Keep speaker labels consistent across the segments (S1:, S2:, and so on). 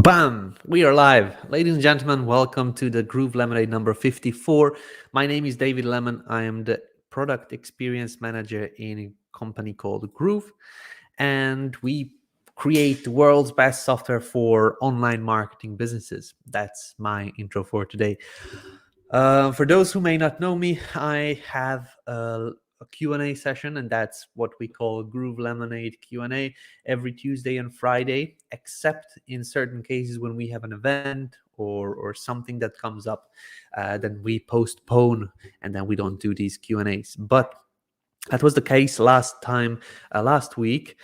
S1: Bam! We are live. Ladies and gentlemen, welcome to the LemonAid number 54. My name is David Lemon. I am the product experience manager in a company called Groove, and we create the world's best software for online marketing businesses. That's my intro for today. For those who may not know me, I have a Q&A session, and that's what we call LemonAid Q&A every Tuesday and Friday, except in certain cases when we have an event or something that comes up, then we postpone and then we don't do these Q&As. But that was the case last week.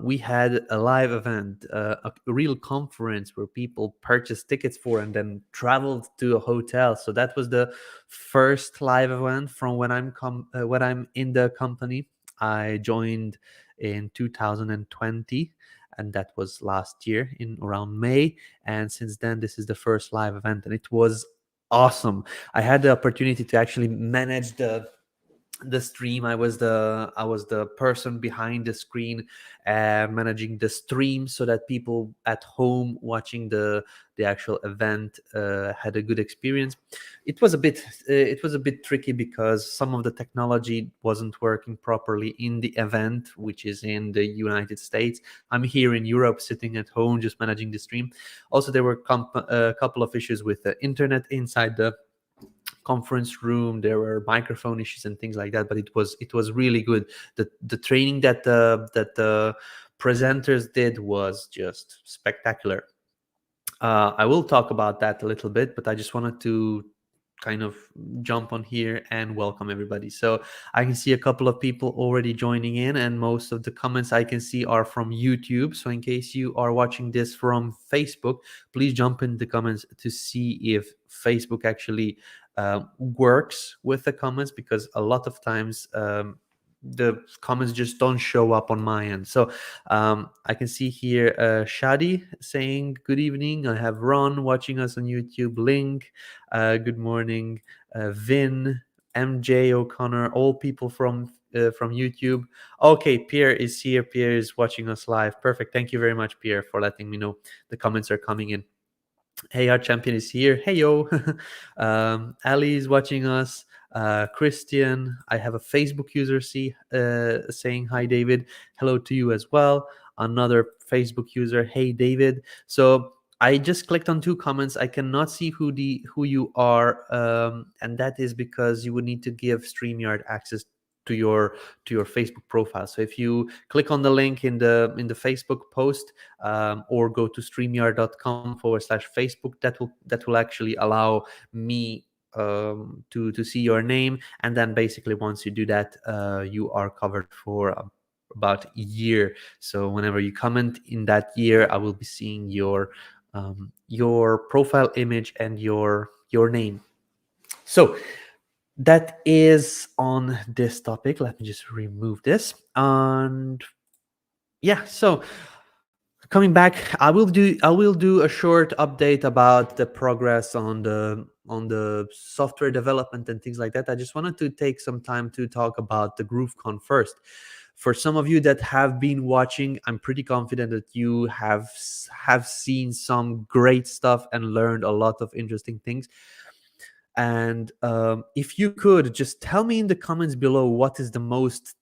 S1: We had a live event, a real conference where people purchased tickets for and then traveled to a hotel. So that was the first live event from when I'm in the company. I joined in 2020, and that was last year in around May. And since then, this is the first live event, and it was awesome. I had the opportunity to actually manage the stream. I was the person behind the screen, managing the stream so that people at home watching the actual event had a good experience. It was a bit tricky because some of the technology wasn't working properly in the event, which is in the United States. I'm here in Europe, sitting at home, just managing the stream. Also, there were a couple of issues with the internet inside the conference room. There were microphone issues and things like that, but it was really good. The training that the presenters did was just spectacular. I will talk about that a little bit, but I just wanted to kind of jump on here and welcome everybody. So I can see a couple of people already joining in, and most of the comments I can see are from YouTube. So in case you are watching this from Facebook, please jump in the comments to see if Facebook actually works with the comments, because a lot of times the comments just don't show up on my end. So I can see here Shadi saying good evening. I have Ron watching us on YouTube. Link, good morning. Vin, MJ O'Connor, all people from YouTube. Okay, Pierre is here. Pierre is watching us live. Perfect. Thank you very much, Pierre, for letting me know the comments are coming in. Hey, our champion is here. Hey, yo. Ali is watching us. Christian, I have a Facebook user saying hi, David. Hello to you as well. Another Facebook user. Hey, David. So I just clicked on two comments. I cannot see who you are, and that is because you would need to give StreamYard access to your Facebook profile. So if you click on the link in the Facebook post, or go to streamyard.com/Facebook, that will actually allow me to see your name. And then basically once you do that, you are covered for about a year. So whenever you comment in that year, I will be seeing your profile image and your name. So that is on this topic. Let me just remove this. And yeah, so coming back, I will do a short update about the progress on the software development and things like that. I just wanted to take some time to talk about the GrooveKon first. For some of you that have been watching, I'm pretty confident that you have seen some great stuff and learned a lot of interesting things. And if you could just tell me in the comments below, what is the most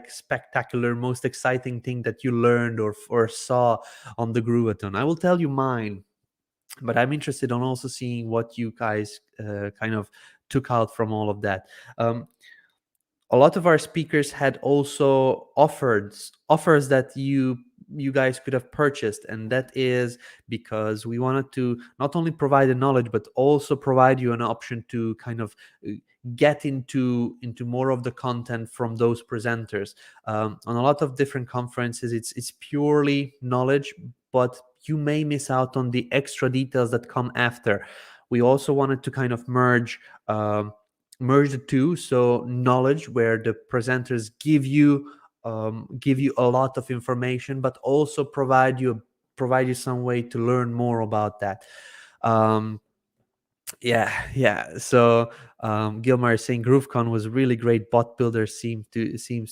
S1: spectacular, most exciting thing that you learned or saw on the Groovathon? I will tell you mine, but I'm interested in also seeing what you guys kind of took out from all of that. A lot of our speakers had also offers that you guys could have purchased, and that is because we wanted to not only provide the knowledge but also provide you an option to kind of get into more of the content from those presenters. On a lot of different conferences, it's purely knowledge, but you may miss out on the extra details that come after. We also wanted to kind of merge the two. So knowledge, where the presenters give you a lot of information, but also provide you some way to learn more about that. Yeah. So Gilmar is saying GrooveKon was really great. Bot builder seems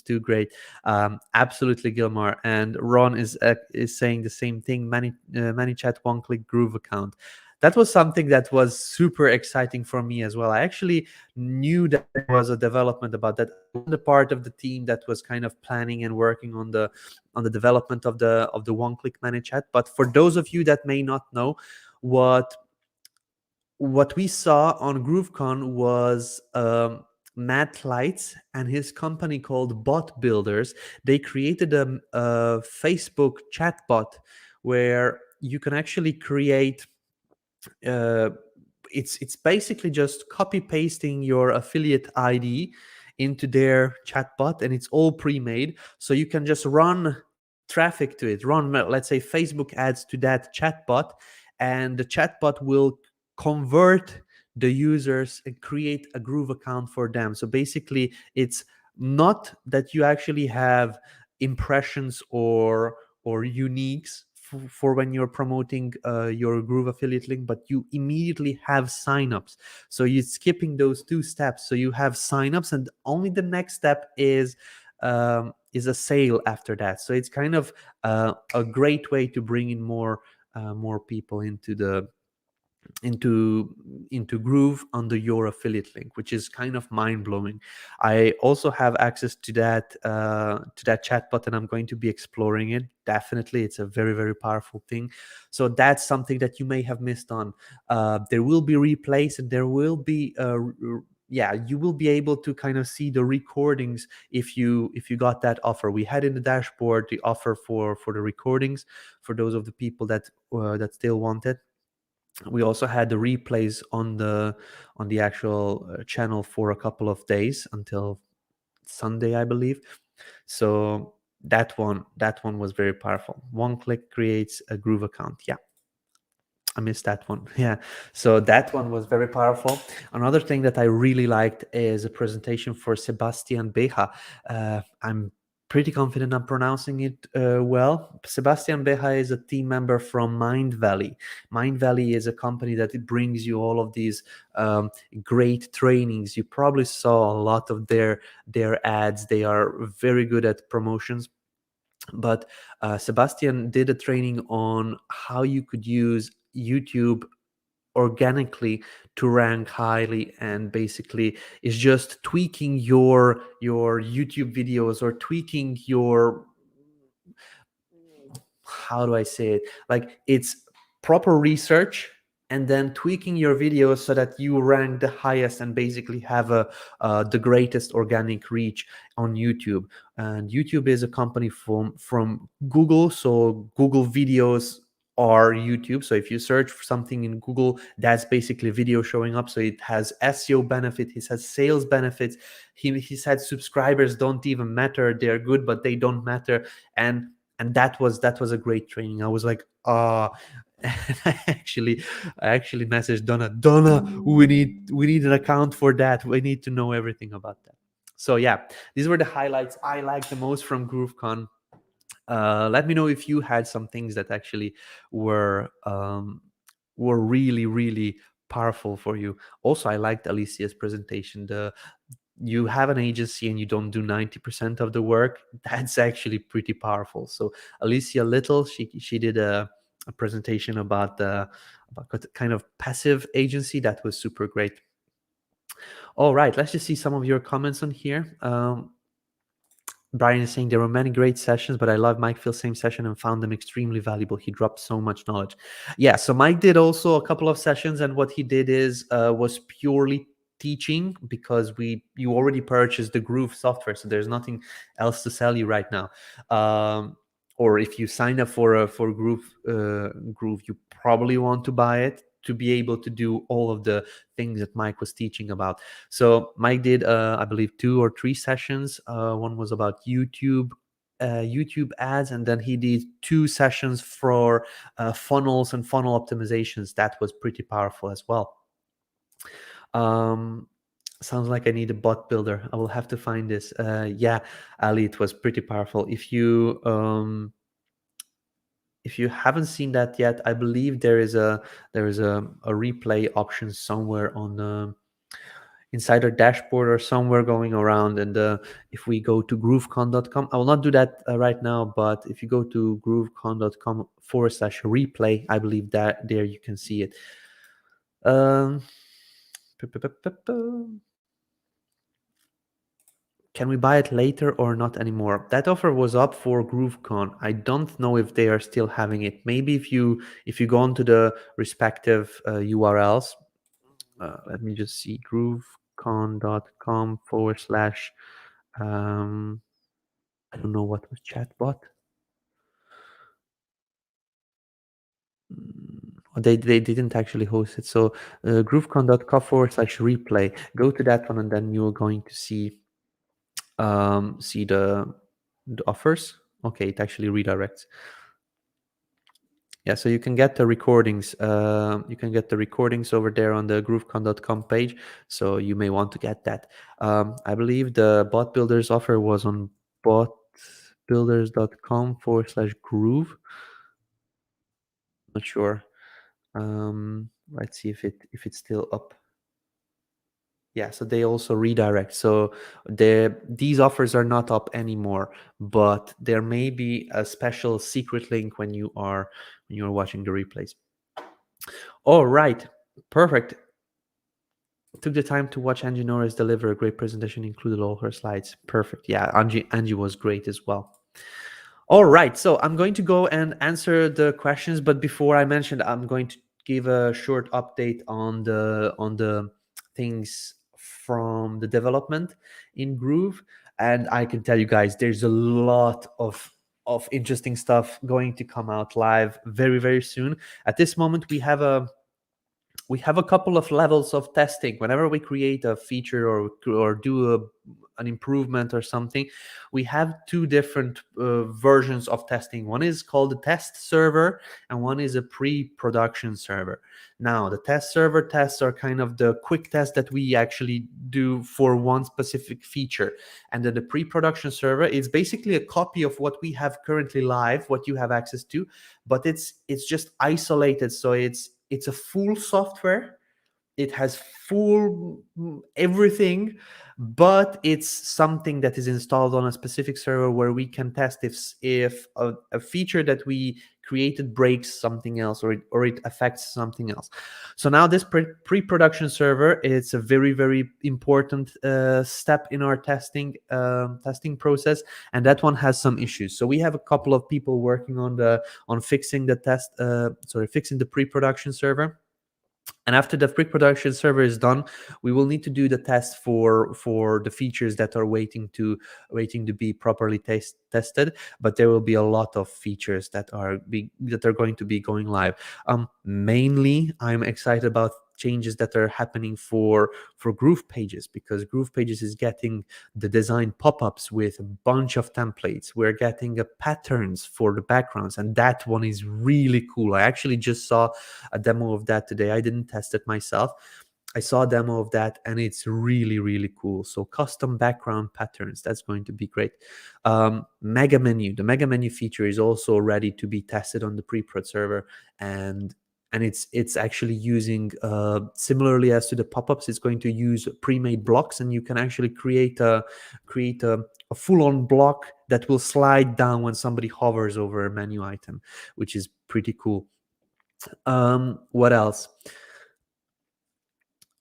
S1: too great. Absolutely, Gilmar. And Ron is saying the same thing. ManyChat one click Groove account. That was something that was super exciting for me as well. I actually knew that there was a development about that. I wasn't a part of the team that was kind of planning and working on the development of the one click ManyChat. But for those of you that may not know, what what we saw on GrooveKon was Matt Lights and his company called Bot Builders. They created a Facebook chatbot where you can actually create uh, it's basically just copy pasting your affiliate ID into their chatbot, and it's all pre-made, so you can just run traffic to it, run, let's say, Facebook ads to that chatbot, and the chatbot will convert the users and create a Groove account for them. So basically it's not that you actually have impressions or uniques for when you're promoting your Groove affiliate link, but you immediately have signups. So you're skipping those two steps. So you have signups, and only the next step is a sale after that. So it's kind of a great way to bring in more people into into Groove under your affiliate link, which is kind of mind blowing. I also have access to that chat button. I'm going to be exploring it. Definitely, it's a very powerful thing. So that's something that you may have missed on. There will be replays, and there will be yeah, you will be able to kind of see the recordings if you got that offer. We had in the dashboard the offer for the recordings for those of the people that still want it. We also had the replays on the actual channel for a couple of days until Sunday, I believe. So that one was very powerful. One click creates a Groove account. Yeah, I missed that one. Yeah. So that one was very powerful. Another thing that I really liked is a presentation for Sebastian Beja. I'm pretty confident I'm pronouncing it well. Sebastian Beja is a team member from Mind Valley. Mind Valley is a company that it brings you all of these great trainings. You probably saw a lot of their ads. They are very good at promotions, but Sebastian did a training on how you could use YouTube organically to rank highly, and basically is just tweaking your YouTube videos, or tweaking your, how do I say it, like, it's proper research, and then tweaking your videos so that you rank the highest and basically have the greatest organic reach on YouTube. And YouTube is a company from Google, so Google videos are YouTube. So if you search for something in Google, that's basically video showing up. So it has SEO benefit, it has sales benefits. He said subscribers don't even matter, they're good but they don't matter. And that was a great training. I was like, and I actually messaged Donna, we need an account for that, we need to know everything about that. So yeah, these were the highlights I liked the most from GrooveKon. Let me know if you had some things that actually were really powerful for you. Also, I liked Alicia's presentation. The You have an agency and you don't do 90% of the work, that's actually pretty powerful. So Alicia Little, she did a presentation about kind of passive agency that was super great. All right, let's just see some of your comments on here. Brian is saying there were many great sessions, but I love Mike Phil's same session and found them extremely valuable. He dropped so much knowledge. Yeah, so Mike did also a couple of sessions, and what he did is was purely teaching, because you already purchased the Groove software, so there's nothing else to sell you right now. Or if you sign up for Groove, you probably want to buy it to be able to do all of the things that Mike was teaching about. So Mike did, I believe, 2 or 3 sessions. One was about YouTube ads, and then he did 2 sessions for funnels and funnel optimizations. That was pretty powerful as well. Um, Sounds like I need a bot builder. I will have to find this. Yeah, Ali, it was pretty powerful. If you if you haven't seen that yet, I believe there is a replay option somewhere on the inside our dashboard or somewhere going around. And if we go to groovekon.com, I will not do that right now, but if you go to groovekon.com/replay, I believe that there you can see it. um can we buy it later or not anymore? That offer was up for GrooveKon. I don't know if they are still having it. Maybe if you go onto the respective URLs. Let me just see, groovekon.com/, I don't know what was chatbot. They didn't actually host it. So groovekon.com/replay. Go to that one, and then you're going to see the offers. Okay, it actually redirects. Yeah, so you can get the recordings. You can get the recordings over there on the groovekon.com page. So you may want to get that. I believe the bot builders offer was on botbuilders.com/groove. Not sure. Let's see if it's still up. Yeah, so they also redirect. So these offers are not up anymore, but there may be a special secret link when you're watching the replays. All right, perfect. Took the time to watch Angie Norris deliver a great presentation, included all her slides. Perfect. Yeah, Angie was great as well. All right, so I'm going to go and answer the questions, but before I mentioned, I'm going to give a short update on the things from the development in Groove. And I can tell you guys, there's a lot of interesting stuff going to come out live very, very soon. At this moment, we have a couple of levels of testing. Whenever we create a feature or do an improvement or something, we have two different versions of testing. One is called the test server, and one is a pre-production server. Now, the test server tests are kind of the quick tests that we actually do for one specific feature. And then the pre-production server is basically a copy of what we have currently live, what you have access to, but it's just isolated. So it's a full software. It has full everything, but it's something that is installed on a specific server where we can test if a feature that we created breaks something else, or it affects something else. So now this pre-production server, it's a very, very important step in our testing process, and that one has some issues. So we have a couple of people working on fixing fixing the pre-production server. And after the pre-production server is done, we will need to do the test for the features that are waiting to be properly tested. But there will be a lot of features that are going to be going live. Mainly, I'm excited about changes that are happening for GroovePages, because GroovePages is getting the design pop-ups with a bunch of templates. We're getting patterns for the backgrounds, and that one is really cool. I actually just saw a demo of that today. I didn't test it myself. I saw a demo of that, and it's really, really cool. So custom background patterns, that's going to be great. Mega menu, the mega menu feature is also ready to be tested on the pre-prod server, and it's actually using similarly as to the pop-ups, it's going to use pre-made blocks, and you can actually create a full-on block that will slide down when somebody hovers over a menu item, which is pretty cool. What else?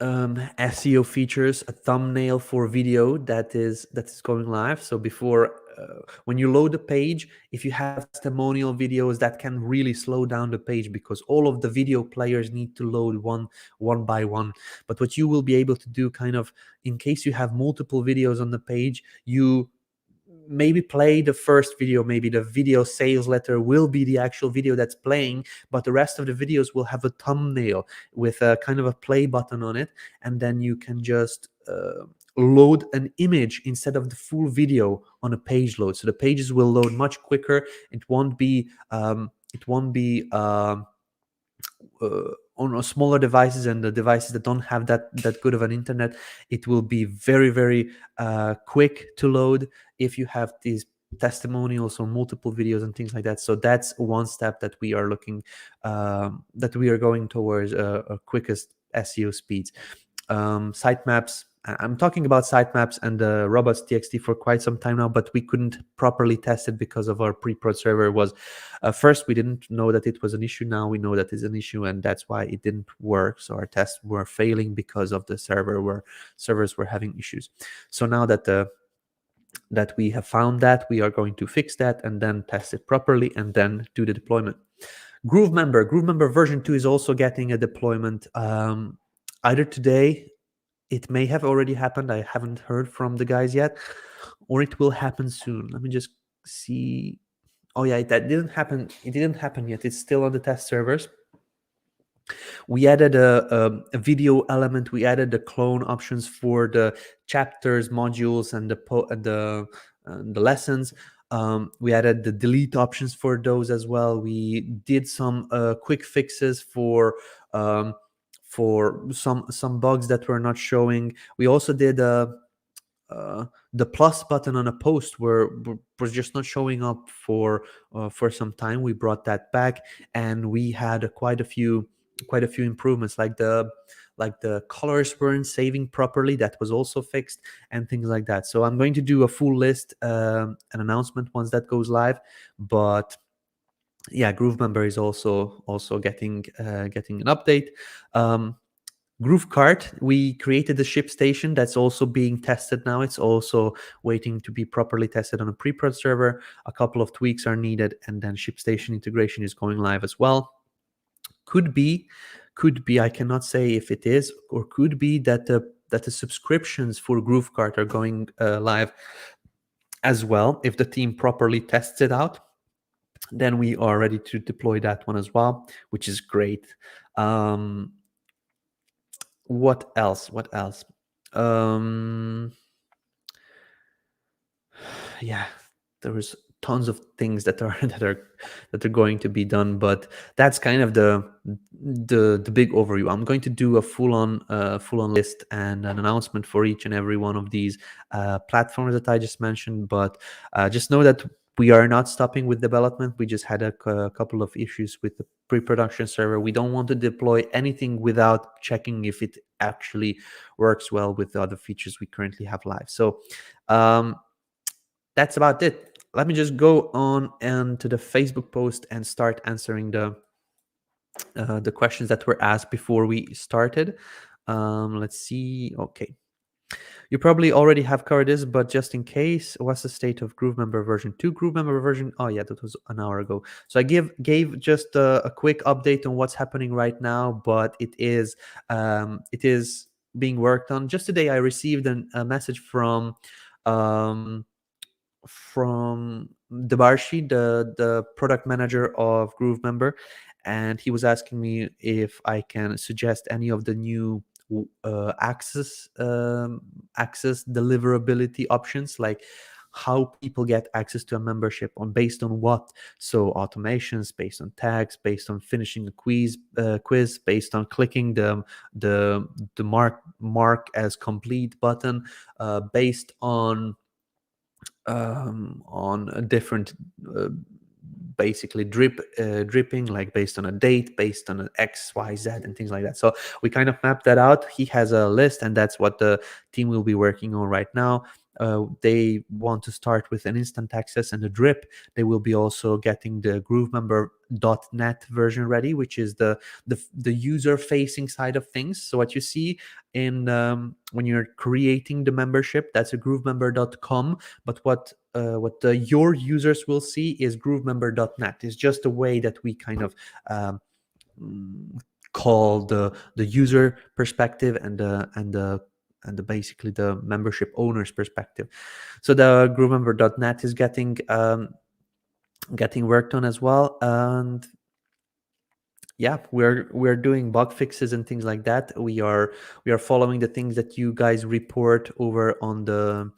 S1: SEO features, a thumbnail for video that is going live. So before, when you load the page, if you have testimonial videos, that can really slow down the page, because all of the video players need to load one by one. But what you will be able to do, kind of, in case you have multiple videos on the page, you maybe play the first video, maybe the video sales letter will be the actual video that's playing, but the rest of the videos will have a thumbnail with a kind of a play button on it, and then you can just load an image instead of the full video on a page load. So the pages will load much quicker. It won't be on smaller devices and the devices that don't have that good of an internet. It will be very, very quick to load if you have these testimonials or multiple videos and things like that. So that's one step that we are looking, that we are going towards a quickest SEO speeds. Sitemaps. I'm talking about sitemaps and the robots.txt for quite some time now, but we couldn't properly test it because of our pre-prod server was, first we didn't know that it was an issue. Now we know that it's an issue, and that's why it didn't work. So our tests were failing because of the servers were having issues. So now that we have found that, we are going to fix that and then test it properly and then do the deployment. GrooveMember version 2 is also getting a deployment either today. It may have already happened. I haven't heard from the guys yet, or it will happen soon. Let me just see. Oh yeah, that didn't happen. It didn't happen yet. It's still on the test servers. We added a video element. We added the clone options for the chapters, modules, and the lessons. We added the delete options for those as well. We did some quick fixes for some bugs that were not showing. We also did the plus button on a post was just not showing up for some time. We brought that back, and we had quite a few improvements, like the colors weren't saving properly. That was also fixed, and things like that. So I'm going to do a full list, an announcement once that goes live. But yeah, GrooveMember is also getting an update. GrooveKart, we created the ship station that's also being tested now. It's also waiting to be properly tested on a pre-prod server. A couple of tweaks are needed, and then ship station integration is going live as well. Could be, I cannot say if it is, or could be that the subscriptions for GrooveKart are going live as well. If the team properly tests it out, then we are ready to deploy that one as well, which is great. What else? Yeah, there was tons of things that are going to be done, but that's kind of the big overview. I'm going to do a full on list and an announcement for each and every one of these platforms that I just mentioned. But just know that we are not stopping with development. We just had a couple of issues with the pre-production server. We don't want to deploy anything without checking if it actually works well with the other features we currently have live. So that's about it. Let me just go on and to the Facebook post and start answering the questions that were asked before we started. Let's see. Okay. You probably already have covered this, but just in case, what's the state of GrooveMember version 2? GrooveMember version, oh yeah, that was an hour ago. So I gave just a quick update on what's happening right now, but it is being worked on. Just today, I received a message from Debarshi, the product manager of GrooveMember, and he was asking me if I can suggest any of the new access deliverability options, like how people get access to a membership based on what. So automations based on tags, based on finishing a quiz, based on clicking the mark as complete button, based on a different basically dripping, like based on a date, based on an XYZ and things like that. So we kind of mapped that out. He has a list, and that's what the team will be working on right now. They want to start with an instant access and a drip. They will be also getting the GrooveMember.net version ready, which is the user facing side of things. So what you see in when you're creating the membership, that's a GrooveMember.com, but what your users will see is GrooveMember.net. It's just a way that we kind of call the user perspective and the basically the membership owner's perspective. So the GrooveMember.net is getting worked on as well. And yeah, we're doing bug fixes and things like that. We are following the things that you guys report over on the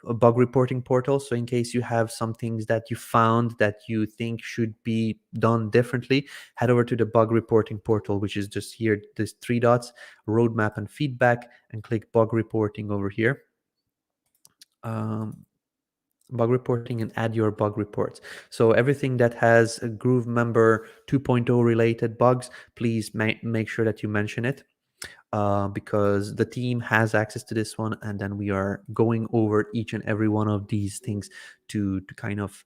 S1: bug reporting portal. So in case you have some things that you found that you think should be done differently, head over to the bug reporting portal, which is just here, there's 3 dots, roadmap and feedback, and click bug reporting over here. bug reporting, and add your bug reports. So everything that has a GrooveMember 2.0 related bugs, please make sure that you mention it, because the team has access to this one, and then we are going over each and every one of these things to kind of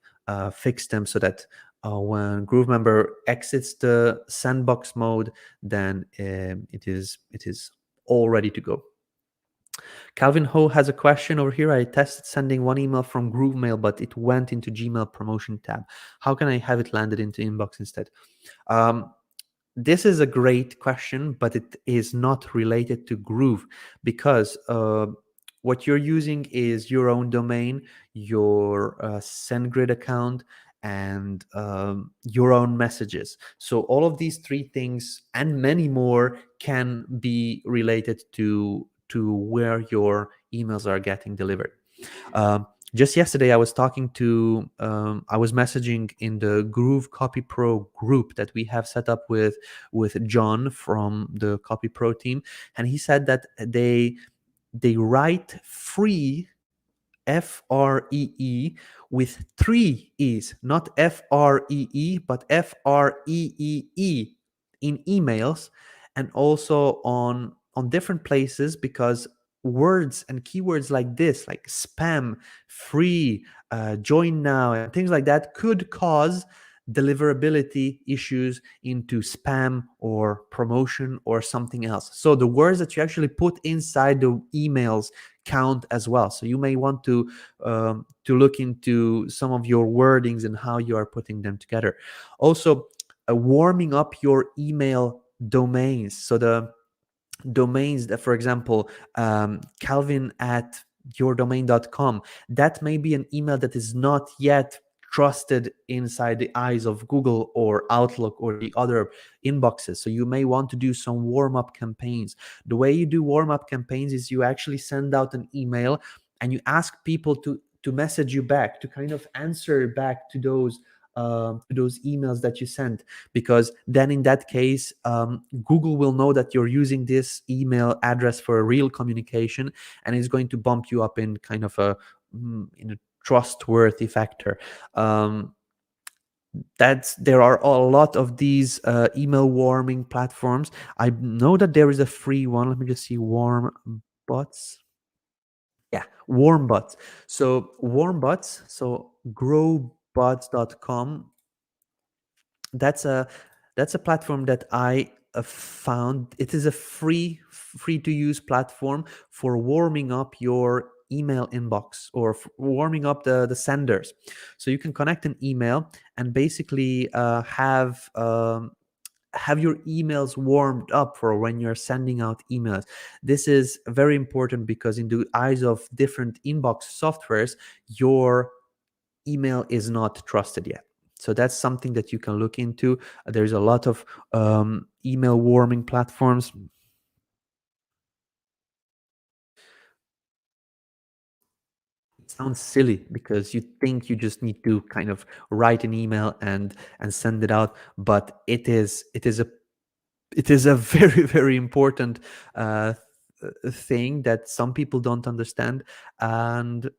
S1: fix them, so that when GrooveMember exits the sandbox mode, then it is all ready to go. Calvin Ho has a question over here. I tested sending one email from GrooveMail, but it went into Gmail promotion tab. How can I have it landed into inbox instead? Um, this is a great question, but it is not related to Groove, because what you're using is your own domain, your SendGrid account, and your own messages. So all of these three things and many more can be related to where your emails are getting delivered. Just yesterday, I was I was messaging in the Groove Copy Pro group that we have set up with John from the Copy Pro team, and he said that they write free, FREE, with three E's, not FREE, but FREEE in emails, and also on different places, because words and keywords like this, like spam, free, join now, and things like that, could cause deliverability issues into spam or promotion or something else. So the words that you actually put inside the emails count as well. So you may want to look into some of your wordings and how you are putting them together. Also, warming up your email domains. So the domains that, for example, Calvin at yourdomain.com, that may be an email that is not yet trusted inside the eyes of Google or Outlook or the other inboxes. So you may want to do some warm-up campaigns. The way you do warm-up campaigns is you actually send out an email and you ask people to message you back, to kind of answer back to those emails that you sent, because then in that case, Google will know that you're using this email address for a real communication, and is going to bump you up in kind of in a trustworthy factor. There are a lot of these email warming platforms. I know that there is a free one. Let me just see. Warm bots. Yeah, warm bots. So warm bots. So growbots.com, that's a platform that I found. It is a free to use platform for warming up your email inbox, or warming up the senders. So you can connect an email and basically have your emails warmed up for when you're sending out emails. This is very important because in the eyes of different inbox softwares, your email is not trusted yet. So that's something that you can look into. There's a lot of email warming platforms. It sounds silly because you think you just need to kind of write an email and send it out, but it is a very very important thing that some people don't understand. And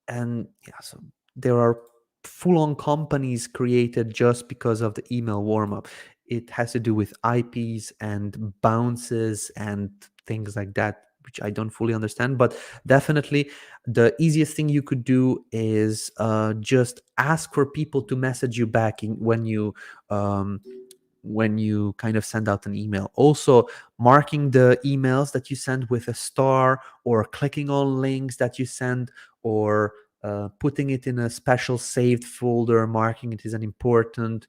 S1: yeah, so there are full-on companies created just because of the email warm-up. It has to do with IPs and bounces and things like that, which I don't fully understand. But definitely the easiest thing you could do is just ask for people to message you back um, when you kind of send out an email. Also, marking the emails that you send with a star, or clicking on links that you send, or putting it in a special saved folder, marking it as an important,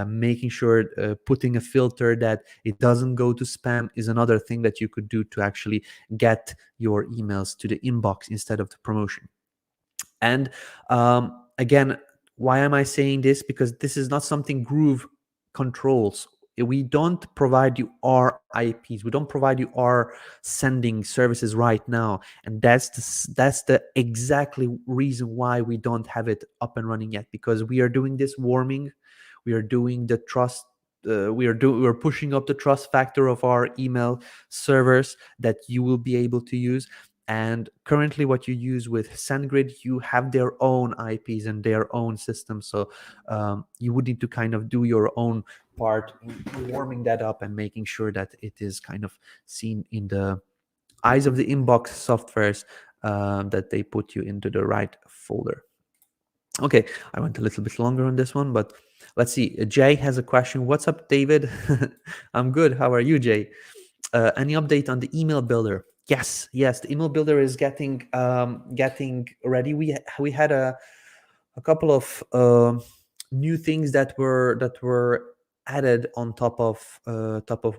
S1: making sure putting a filter that it doesn't go to spam, is another thing that you could do to actually get your emails to the inbox instead of the promotion. And again, why am I saying this? Because this is not something Groove controls. We don't provide you our IPs. We don't provide you our sending services right now, and that's the exactly reason why we don't have it up and running yet. Because we are doing this warming, we are doing the trust. We're pushing up the trust factor of our email servers that you will be able to use, And currently what you use with SendGrid, you have their own IPs and their own systems. So you would need to kind of do your own part in warming that up and making sure that it is kind of seen in the eyes of the inbox softwares, that they put you into the right folder. Okay, I went a little bit longer on this one, but let's see. Jay has a question. What's up, David? I'm good. How are you, Jay? Any update on the email builder? Yes, the email builder is getting ready. We had a couple of new things that were added on top of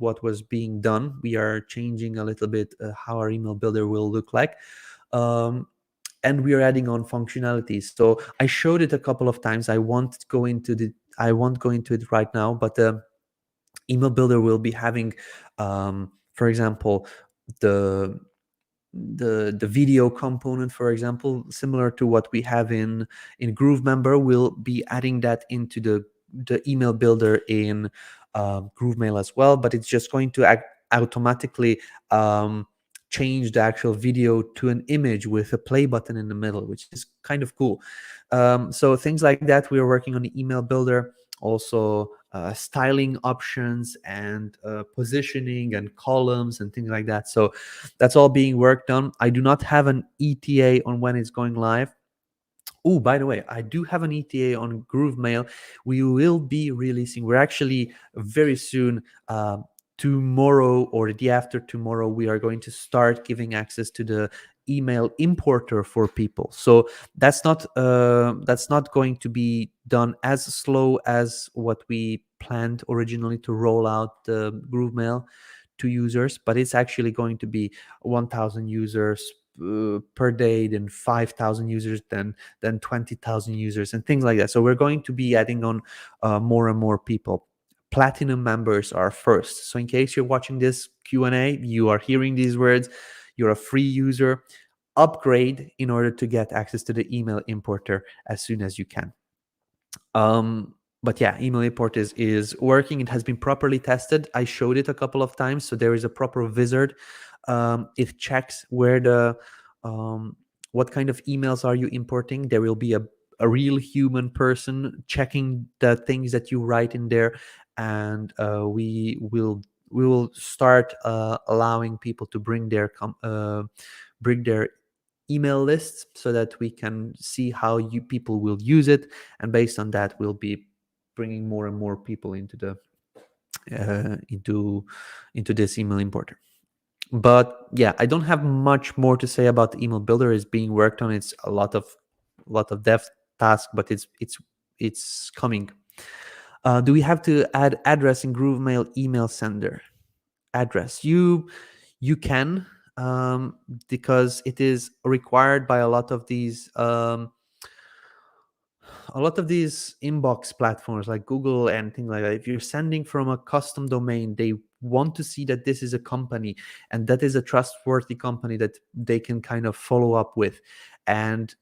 S1: what was being done. We are changing a little bit how our email builder will look like. And we are adding on functionalities. So I showed it a couple of times. I won't go into it right now, but email builder will be having, for example, the the video component, for example, similar to what we have in GrooveMember. We'll be adding that into the email builder in GrooveMail as well, but it's just going to automatically change the actual video to an image with a play button in the middle, which is kind of cool. So things like that, we are working on the email builder. Also styling options and positioning and columns and things like that. So that's all being worked on. I do not have an ETA on when it's going live. Oh, by the way, I do have an ETA on GrooveMail. We will be releasing, we're actually very soon, tomorrow or the day after tomorrow, we are going to start giving access to the email importer for people. So that's not going to be done as slow as what we planned originally to roll out the GrooveMail to users, but it's actually going to be 1,000 users per day, then 5,000 users, then 20,000 users, and things like that. So we're going to be adding on more and more people. Platinum members are first. So in case you're watching this Q&A, you are hearing these words, you're a free user, upgrade in order to get access to the email importer as soon as you can. But yeah, email import is working. It has been properly tested. I showed it a couple of times. So there is a proper wizard. It checks where the what kind of emails are you importing. There will be a real human person checking the things that you write in there, and we will start allowing people to bring their email lists so that we can see how people will use it, and based on that we'll be bringing more and more people into the into this email importer. But yeah, I don't have much more to say about the email builder. Is being worked on. It's a lot of dev task, but it's coming. Do we have to add address in GrooveMail email sender? Address, you can, because it is required by a lot of these inbox platforms like Google and things like that. If you're sending from a custom domain, they want to see that this is a company and that is a trustworthy company that they can kind of follow up with. And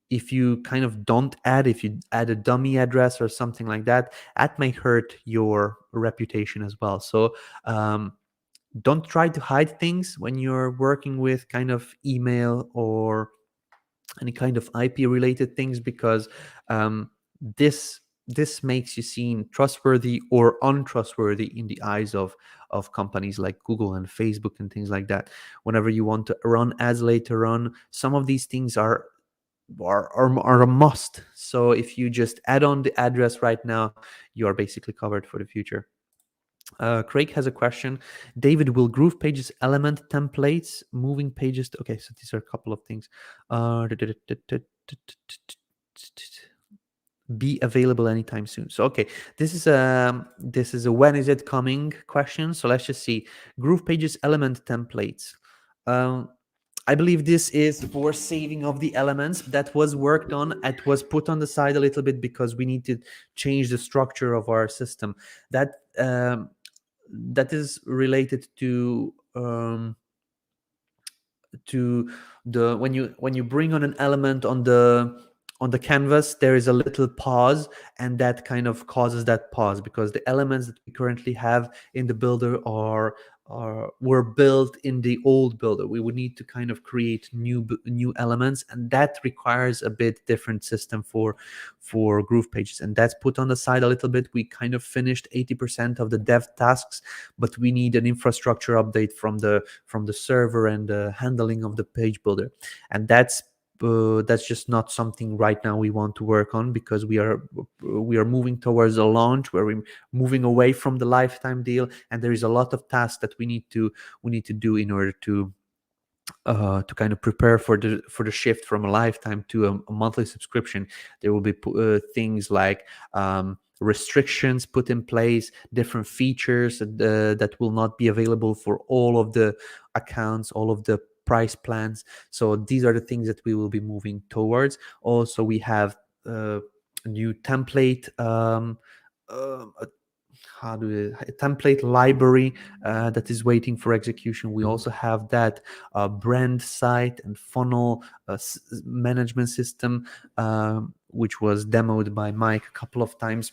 S1: if you kind of if you add a dummy address or something like that, that may hurt your reputation as well. So don't try to hide things when you're working with kind of email or any kind of IP related things, because this makes you seem trustworthy or untrustworthy in the eyes of companies like Google and Facebook and things like that. Whenever you want to run ads later on, some of these things are a must. So if you just add on the address right now, you are basically covered for the future. Craig has a question. David, will GroovePages element templates moving pages okay, so these are a couple of things. Be available anytime soon. So okay, this is a when is it coming question. So let's just see. GroovePages element templates. I believe this is for saving of the elements that was worked on. It was put on the side a little bit because we need to change the structure of our system. That is related to the when you bring on an element on on the canvas there is a little pause, and that kind of causes that pause because the elements that we currently have in the builder are were built in the old builder. We would need to kind of create new elements, and that requires a bit different system for GroovePages, and that's put on the side a little bit. We kind of finished 80% of the dev tasks, but we need an infrastructure update from the server and the handling of the page builder, and that's just not something right now we want to work on, because we are moving towards a launch where we're moving away from the lifetime deal, and there is a lot of tasks that we need to do in order to kind of prepare for the shift from a lifetime to a monthly subscription. There will be things like restrictions put in place, different features that will not be available for all of the accounts, all of the price plans. So these are the things that we will be moving towards. Also, we have a new template, a a template library that is waiting for execution. We also have that brand site and funnel management system, which was demoed by Mike a couple of times,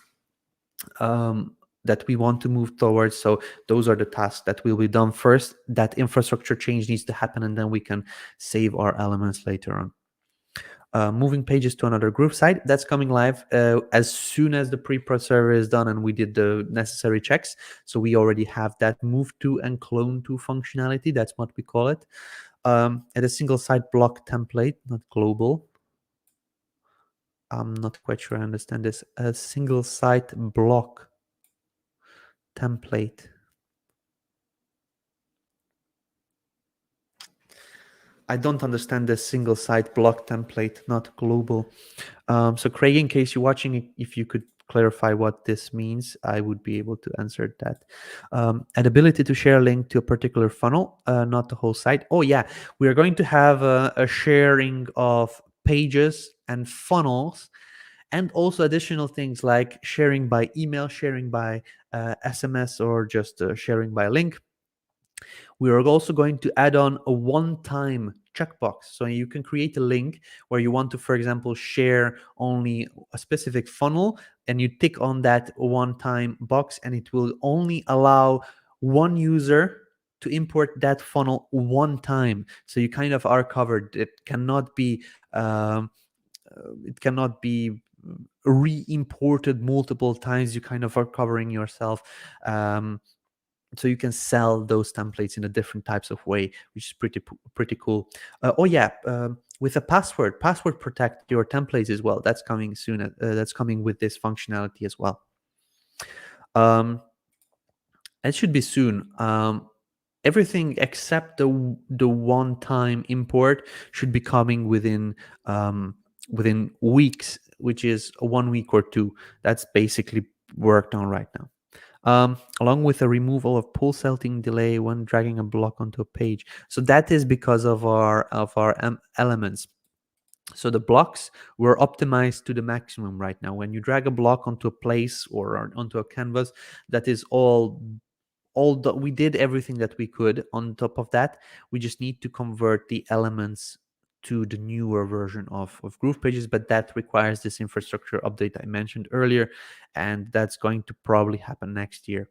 S1: that we want to move towards. So those are the tasks that will be done first. That infrastructure change needs to happen, and then we can save our elements later on. Moving pages to another Groove site, that's coming live as soon as the pre-prod server is done and we did the necessary checks. So we already have that move to and clone to functionality. That's what we call it. And a single site block template, not global. I'm not quite sure I understand this. A single site block template. I don't understand this single site block template, not global. So Craig, in case you're watching, if you could clarify what this means, I would be able to answer that. An ability to share a link to a particular funnel, not the whole site. Oh yeah, we are going to have a sharing of pages and funnels, and also additional things like sharing by email, sharing by SMS, or just sharing by link. We are also going to add on a one-time checkbox. So you can create a link where you want to, for example, share only a specific funnel, and you tick on that one-time box, and it will only allow one user to import that funnel one time. So you kind of are covered. It cannot be re-imported multiple times. You kind of are covering yourself. So you can sell those templates in a different types of way, which is pretty cool. Oh yeah, with a password protect your templates as well. That's coming soon. That's coming with this functionality as well. It should be soon. Everything except the one-time import should be coming within weeks, which is 1 week or two. That's basically worked on right now. Along with a removal of pull setting delay when dragging a block onto a page. So that is because of our elements. So the blocks were optimized to the maximum right now. When you drag a block onto a place or onto a canvas, that is we did everything that we could. On top of that, we just need to convert the elements to the newer version of GroovePages, but that requires this infrastructure update I mentioned earlier, and that's going to probably happen next year.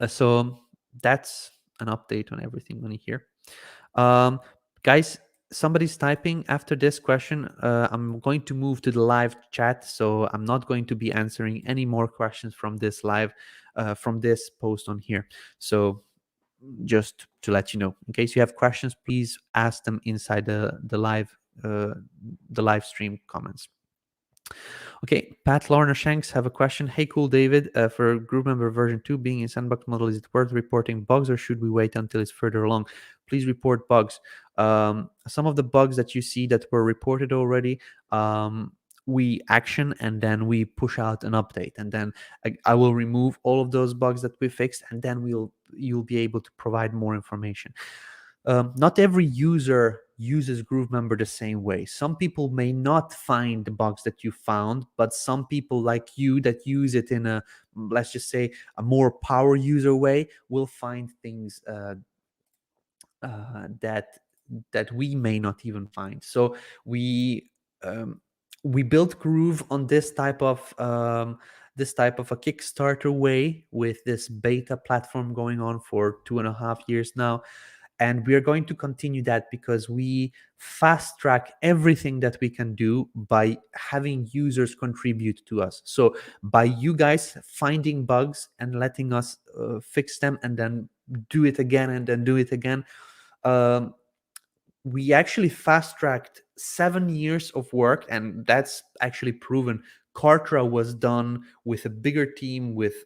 S1: So that's an update on everything on here. Guys, somebody's typing after this question. I'm going to move to the live chat, so I'm not going to be answering any more questions from this from this post on here. So just to let you know, in case you have questions, please ask them inside the live stream comments. Okay, Pat Lorna Shanks have a question. Hey, cool, David. For GrooveMember version 2 being in sandbox model, is it worth reporting bugs, or should we wait until it's further along? Please report bugs. Some of the bugs that you see that were reported already, we action, and then we push out an update, and then I will remove all of those bugs that we fixed, and then you'll be able to provide more information. Not every user uses GrooveMember the same way. Some people may not find the bugs that you found, but some people like you that use it in a, let's just say, a more power user way will find things that we may not even find. So we we built Groove on this type of a Kickstarter way, with this beta platform going on for 2.5 years now. And we are going to continue that because we fast track everything that we can do by having users contribute to us. So by you guys finding bugs and letting us fix them, and then do it again and then do it again, um, we actually fast tracked 7 years of work, and that's actually proven. Kartra was done with a bigger team, with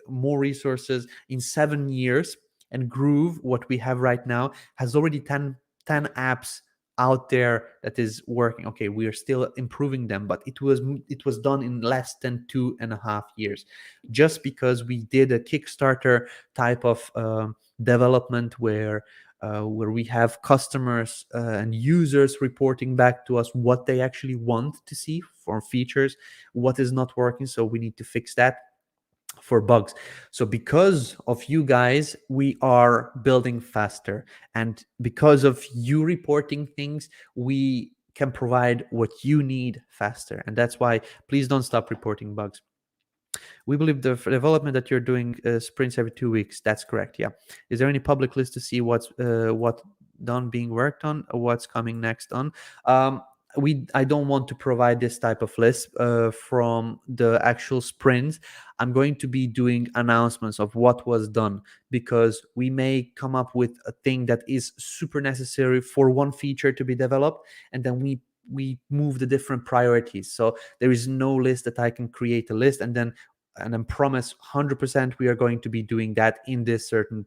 S1: more resources, in 7 years. And Groove, what we have right now, has already 10 apps out there that is working. Okay, we are still improving them, but it was done in less than 2.5 years, just because we did a Kickstarter type of development, where we have customers and users reporting back to us what they actually want to see for features, what is not working. So we need to fix that for bugs. So because of you guys, we are building faster. And because of you reporting things, we can provide what you need faster. And that's why, please don't stop reporting bugs. We believe the development that you're doing sprints every 2 weeks. That's correct. Yeah. Is there any public list to see what done being worked on, or what's coming next on? I don't want to provide this type of list from the actual sprints. I'm going to be doing announcements of what was done, because we may come up with a thing that is super necessary for one feature to be developed, and then we move the different priorities. So there is no list that I can create a list and then promise 100% we are going to be doing that in this certain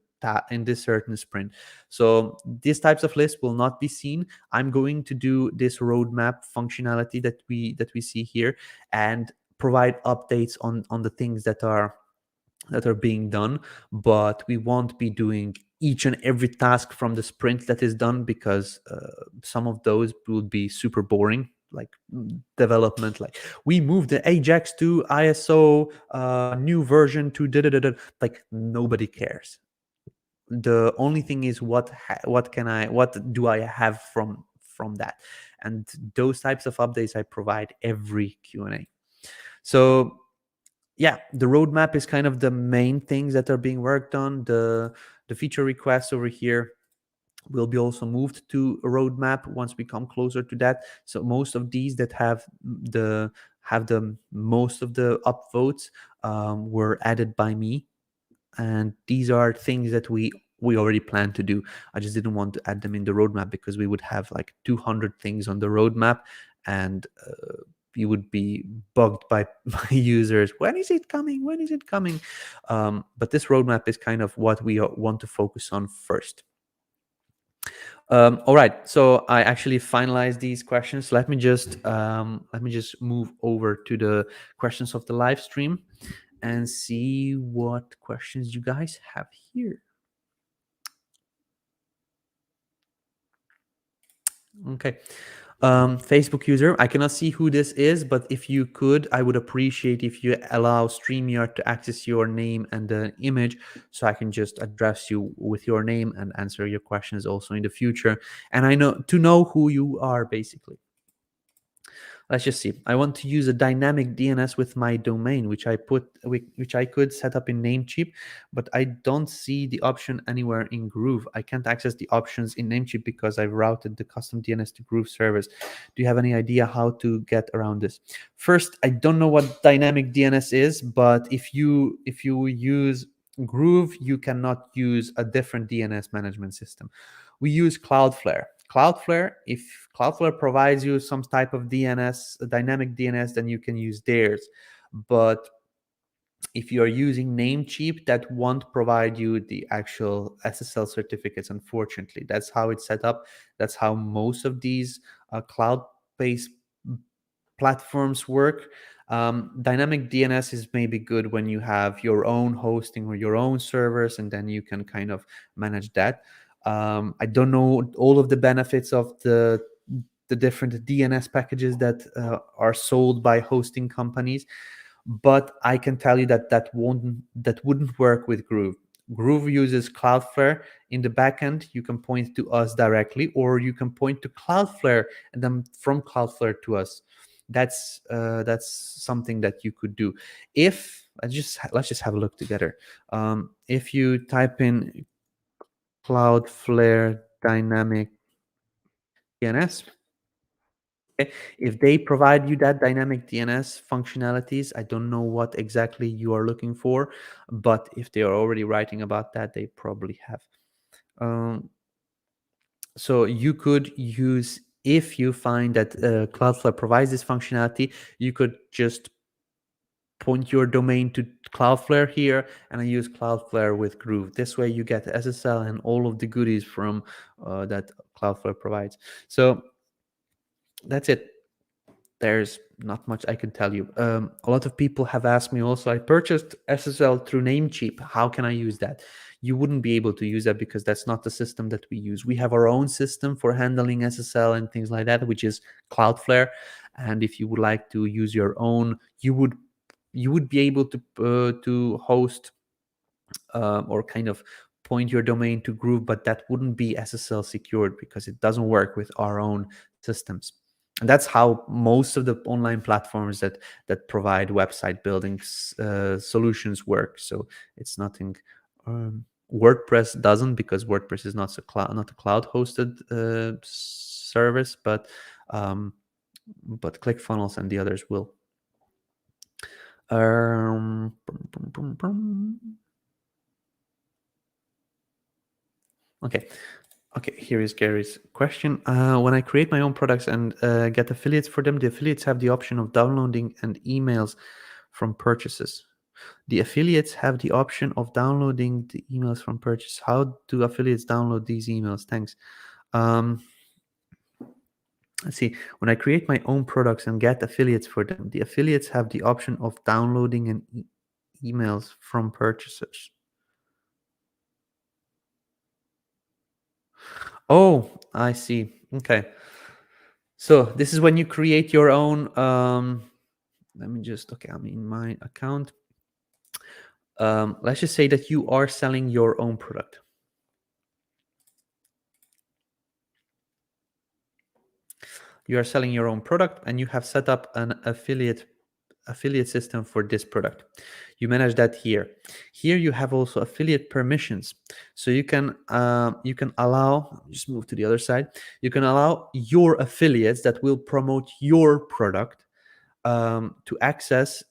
S1: sprint. So these types of lists will not be seen. I'm going to do this roadmap functionality that we see here, and provide updates on the things that are being done. But we won't be doing each and every task from the sprint that is done, because some of those would be super boring, like development, like we moved the Ajax to ISO new version to da, da, da, da. Like nobody cares. The only thing is what do I have from that. And those types of updates I provide every Q&A. So yeah, the roadmap is kind of the main things that are being worked on. The feature requests over here will be also moved to a roadmap once we come closer to that. So most of these that have the most of the upvotes were added by me, and these are things that we already planned to do. I just didn't want to add them in the roadmap, because we would have like 200 things on the roadmap, and you would be bugged by users. When is it coming? When is it coming? But this roadmap is kind of what we want to focus on first. All right, so I actually finalized these questions. Let me just move over to the questions of the live stream and see what questions you guys have here. Okay. Facebook user, I cannot see who this is, but if you could, I would appreciate if you allow StreamYard to access your name and the image, so I can just address you with your name and answer your questions also in the future. And I know who you are, basically. Let's just see. I want to use a dynamic DNS with my domain, which I could set up in Namecheap, but I don't see the option anywhere in Groove. I can't access the options in Namecheap because I've routed the custom DNS to Groove service. Do you have any idea how to get around this? First, I don't know what dynamic DNS is, but if you use Groove, you cannot use a different DNS management system. We use CloudFlare. If Cloudflare provides you some type of DNS, a dynamic DNS, then you can use theirs. But if you are using Namecheap, that won't provide you the actual SSL certificates, unfortunately. That's how it's set up. That's how most of these cloud-based platforms work. Dynamic DNS is maybe good when you have your own hosting or your own servers, and then you can kind of manage that. I don't know all of the benefits of the different DNS packages that are sold by hosting companies, but I can tell you that wouldn't work with Groove. Groove uses Cloudflare in the backend. You can point to us directly, or you can point to Cloudflare and then from Cloudflare to us. that's something that you could do. If let's just have a look together. If you type in Cloudflare dynamic DNS, okay, if they provide you that dynamic DNS functionalities, I don't know what exactly you are looking for, but if they are already writing about that, they probably have. Um, so you could use, if you find that Cloudflare provides this functionality, you could just point your domain to Cloudflare here, and I use Cloudflare with Groove. This way you get SSL and all of the goodies from that Cloudflare provides. So that's it. There's not much I can tell you. A lot of people have asked me also, I purchased SSL through Namecheap. How can I use that? You wouldn't be able to use that because that's not the system that we use. We have our own system for handling SSL and things like that, which is Cloudflare. And if you would like to use your own, you would be able to host or kind of point your domain to Groove, but that wouldn't be SSL secured because it doesn't work with our own systems. And that's how most of the online platforms that provide website building solutions work. So it's nothing. WordPress doesn't, because WordPress is not a cloud hosted service, but ClickFunnels and the others will. Okay. Okay, here is Gary's question. When I create my own products and get affiliates for them, the affiliates have the option of downloading and emails from purchases. The affiliates have the option of downloading the emails from purchase. How do affiliates download these emails? Thanks. Let's see. When I create my own products and get affiliates for them, the affiliates have the option of downloading and emails from purchasers. Oh, I see. Okay. So this is when you create your own. Let me just, okay, I'm in my account. Let's just say that you are selling your own product. You are selling your own product and you have set up an affiliate system for this product. You manage that here. Here you have also affiliate permissions. So you can allow, just move to the other side. You can allow your affiliates that will promote your product to access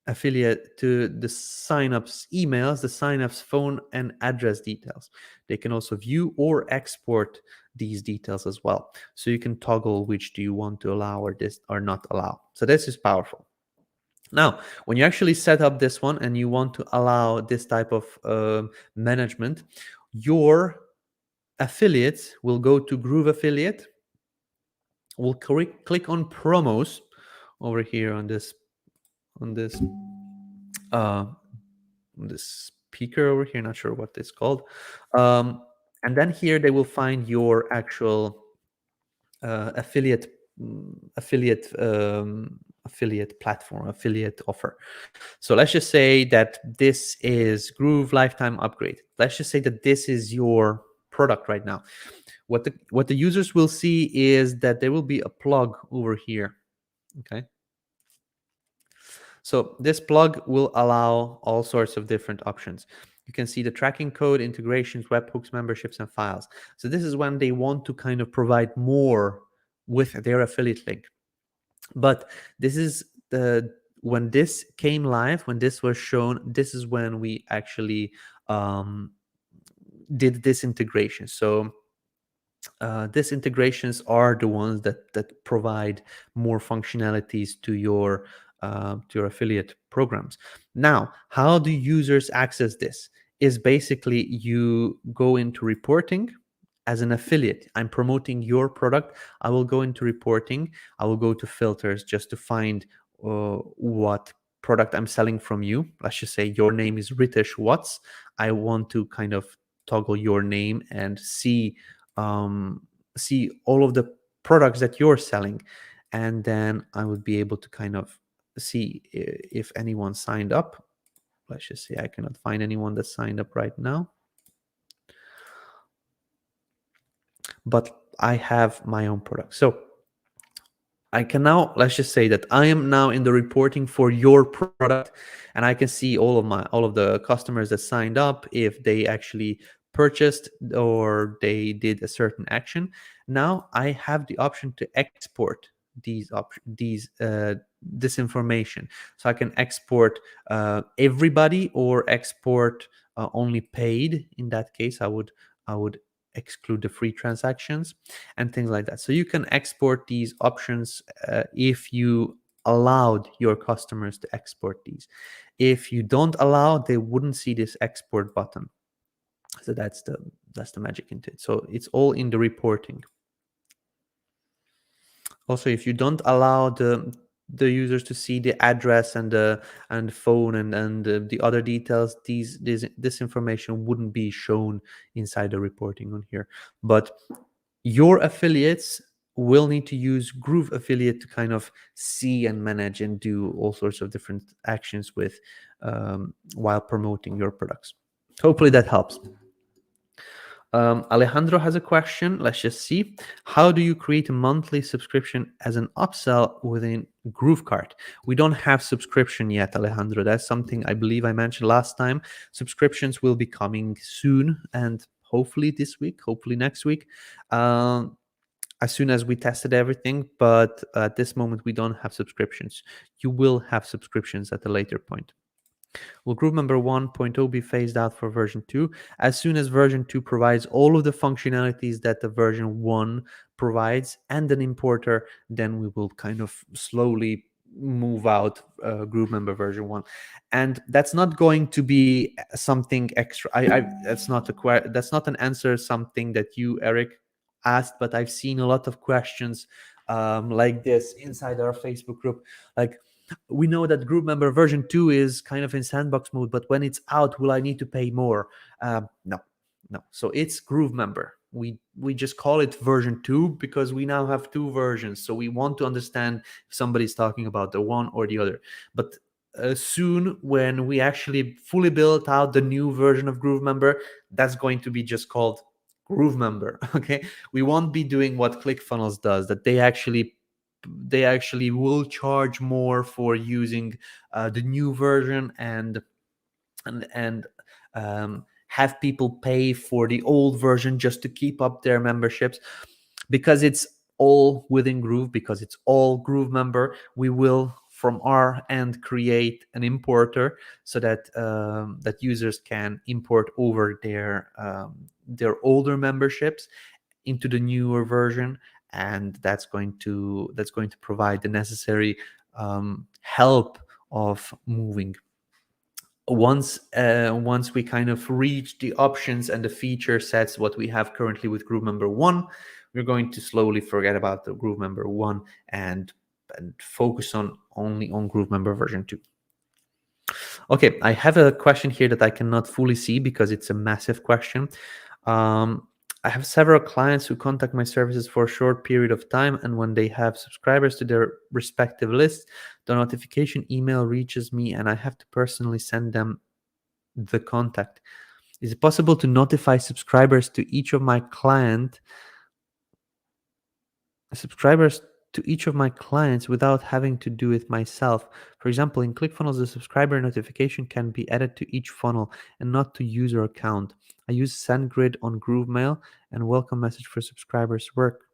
S1: affiliate to the signups emails, the signups phone and address details. They can also view or export these details as well. So you can toggle which do you want to allow or this or not allow. So this is powerful. Now, when you actually set up this one and you want to allow this type of management, your affiliates will go to Groove Affiliate. We'll click on promos over here on this uh, speaker over here, not sure what it's called, and then here they will find your actual affiliate platform, affiliate offer. So let's just say that this is Groove Lifetime Upgrade. Let's just say that this is your product right now. What the users will see is that there will be a plug over here. Okay. So this plug will allow all sorts of different options. You can see the tracking code, integrations, webhooks, memberships, and files. So this is when they want to kind of provide more with their affiliate link. But this is when this came live, when this was shown, this is when we actually did this integration. So these integrations are the ones that provide more functionalities to your affiliate programs. Now, how do users access this? Is basically you go into reporting. As an affiliate, I'm promoting your product. I will go into reporting. I will go to filters just to find what product I'm selling from you. Let's just say your name is Ritesh Watts. I want to kind of toggle your name and see all of the products that you're selling, and then I would be able to kind of see if anyone signed up. Let's just say I cannot find anyone that signed up right now, but I have my own product. So I can now, let's just say that I am now in the reporting for your product, and I can see all of the customers that signed up, if they actually purchased or they did a certain action. Now I have the option to export this information. So I can export everybody, or export only paid. In that case, I would exclude the free transactions and things like that. So you can export these options if you allowed your customers to export these. If you don't allow, they wouldn't see this export button. So that's the magic into it. So it's all in the reporting. Also, if you don't allow the users to see the address and the phone and the other details, this information wouldn't be shown inside the reporting on here. But your affiliates will need to use Groove Affiliate to kind of see and manage and do all sorts of different actions with while promoting your products. Hopefully that helps. Alejandro has a question. Let's just see. How do you create a monthly subscription as an upsell within GrooveKart? We don't have subscription yet, Alejandro. That's something I believe I mentioned last time. Subscriptions will be coming soon, and hopefully this week, hopefully next week. As soon as we tested everything, but at this moment we don't have subscriptions. You will have subscriptions at a later point. Will GrooveMember 1.0 be phased out for version 2? As soon as version 2 provides all of the functionalities that the version 1 provides and an importer, then we will kind of slowly move out GrooveMember version 1. And that's not going to be something extra. That's not an answer, something that you, Eric, asked, but I've seen a lot of questions like this inside our Facebook group. Like, we know that GrooveMember version 2 is kind of in sandbox mode, but when it's out, will I need to pay more? No. So it's GrooveMember. We just call it version 2 because we now have two versions. So we want to understand if somebody's talking about the one or the other. But soon, when we actually fully build out the new version of GrooveMember, that's going to be just called GrooveMember. Okay, we won't be doing what ClickFunnels does, that they actually will charge more for using the new version and have people pay for the old version just to keep up their memberships. Because it's all within Groove, because it's all GrooveMember, we will from our end create an importer so that that users can import over their older memberships into the newer version, and that's going to provide the necessary help of moving. Once we kind of reach the options and the feature sets what we have currently with GrooveMember 1, we're going to slowly forget about the GrooveMember 1 and focus only on GrooveMember version 2. Okay, I have a question here that I cannot fully see because it's a massive question. I have several clients who contact my services for a short period of time, and when they have subscribers to their respective lists, the notification email reaches me and I have to personally send them the contact. Is it possible to notify subscribers to each of my clients without having to do it myself? For example, in ClickFunnels, the subscriber notification can be added to each funnel and not to user account. I use SendGrid on GrooveMail, and welcome message for subscribers work.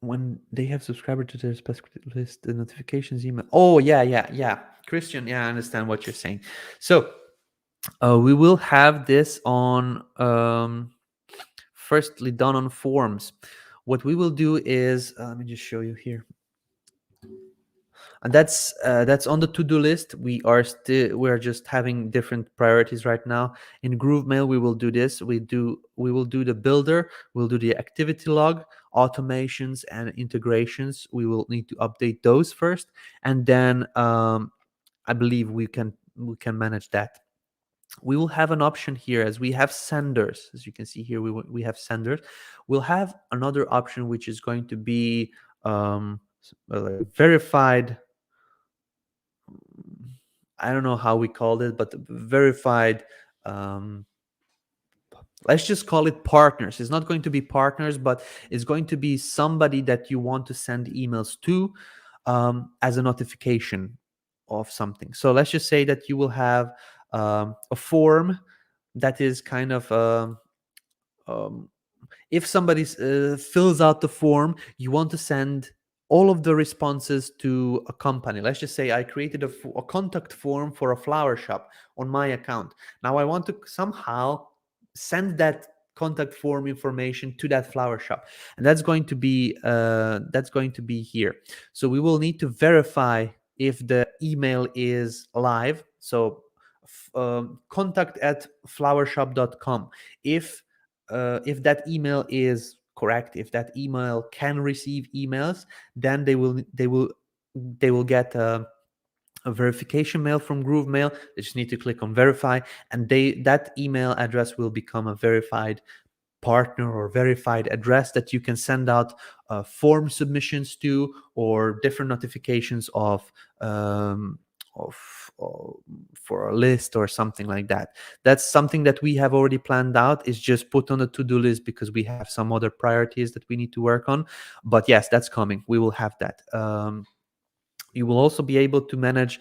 S1: When they have subscribed to their specific list, the notifications email. Oh, yeah. Christian, yeah, I understand what you're saying. So we will have this on firstly done on forms. What we will do is let me just show you here. And that's on the to-do list. We're just having different priorities right now. In GrooveMail, we will do this. We will do the builder, we'll do the activity log, automations and integrations. We will need to update those first, and then I believe we can manage that. We will have an option here, as we have senders. As you can see here, we have senders. We'll have another option which is going to be verified. I don't know how we called it, but verified let's just call it partners. It's not going to be partners, but it's going to be somebody that you want to send emails to as a notification of something. So let's just say that you will have a form that is kind of um, if somebody fills out the form, you want to send all of the responses to a company. Let's just say I created a contact form for a flower shop on my account. Now I want to somehow send that contact form information to that flower shop, and that's going to be here. So we will need to verify if the email is live. So contact at flowershop.com. If that email is correct, if that email can receive emails, then they will get a verification mail from GrooveMail. They just need to click on verify, and that email address will become a verified partner or verified address that you can send out form submissions to, or different notifications um, for a list or something like that. That's something that we have already planned out. Is just put on the to-do list because we have some other priorities that we need to work on. But yes, that's coming. We will have that. You will also be able to manage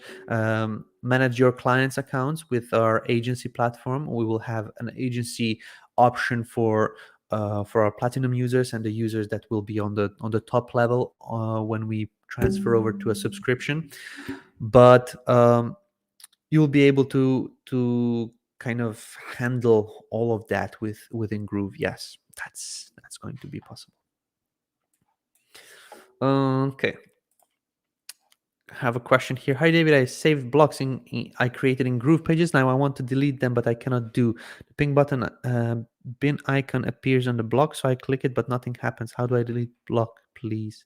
S1: your clients' accounts with our agency platform. We will have an agency option for our platinum users and the users that will be on the top level when we transfer over to a subscription. But you'll be able to kind of handle all of that within Groove. Yes, that's going to be possible. Okay. Have a question here. Hi David, I saved blocks I created in GroovePages. Now I want to delete them, but I cannot do. The ping button bin icon appears on the block, so I click it, but nothing happens. How do I delete block, please?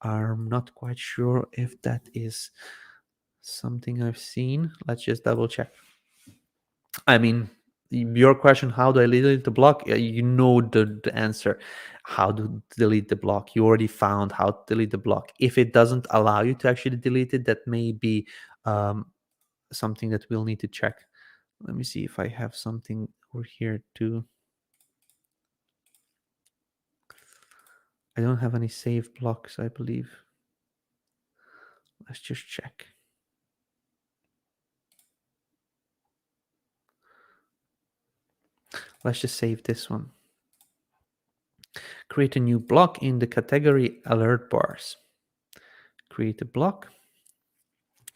S1: I'm not quite sure if that is something I've seen. Let's just double check. I mean, your question, how do I delete the block? You know the answer. How to delete the block. You already found how to delete the block. If it doesn't allow you to actually delete it, that may be something that we'll need to check. Let me see if I have something over here too. I don't have any saved blocks, I believe. Let's just check. Let's just save this one. Create a new block in the category alert bars. Create a block.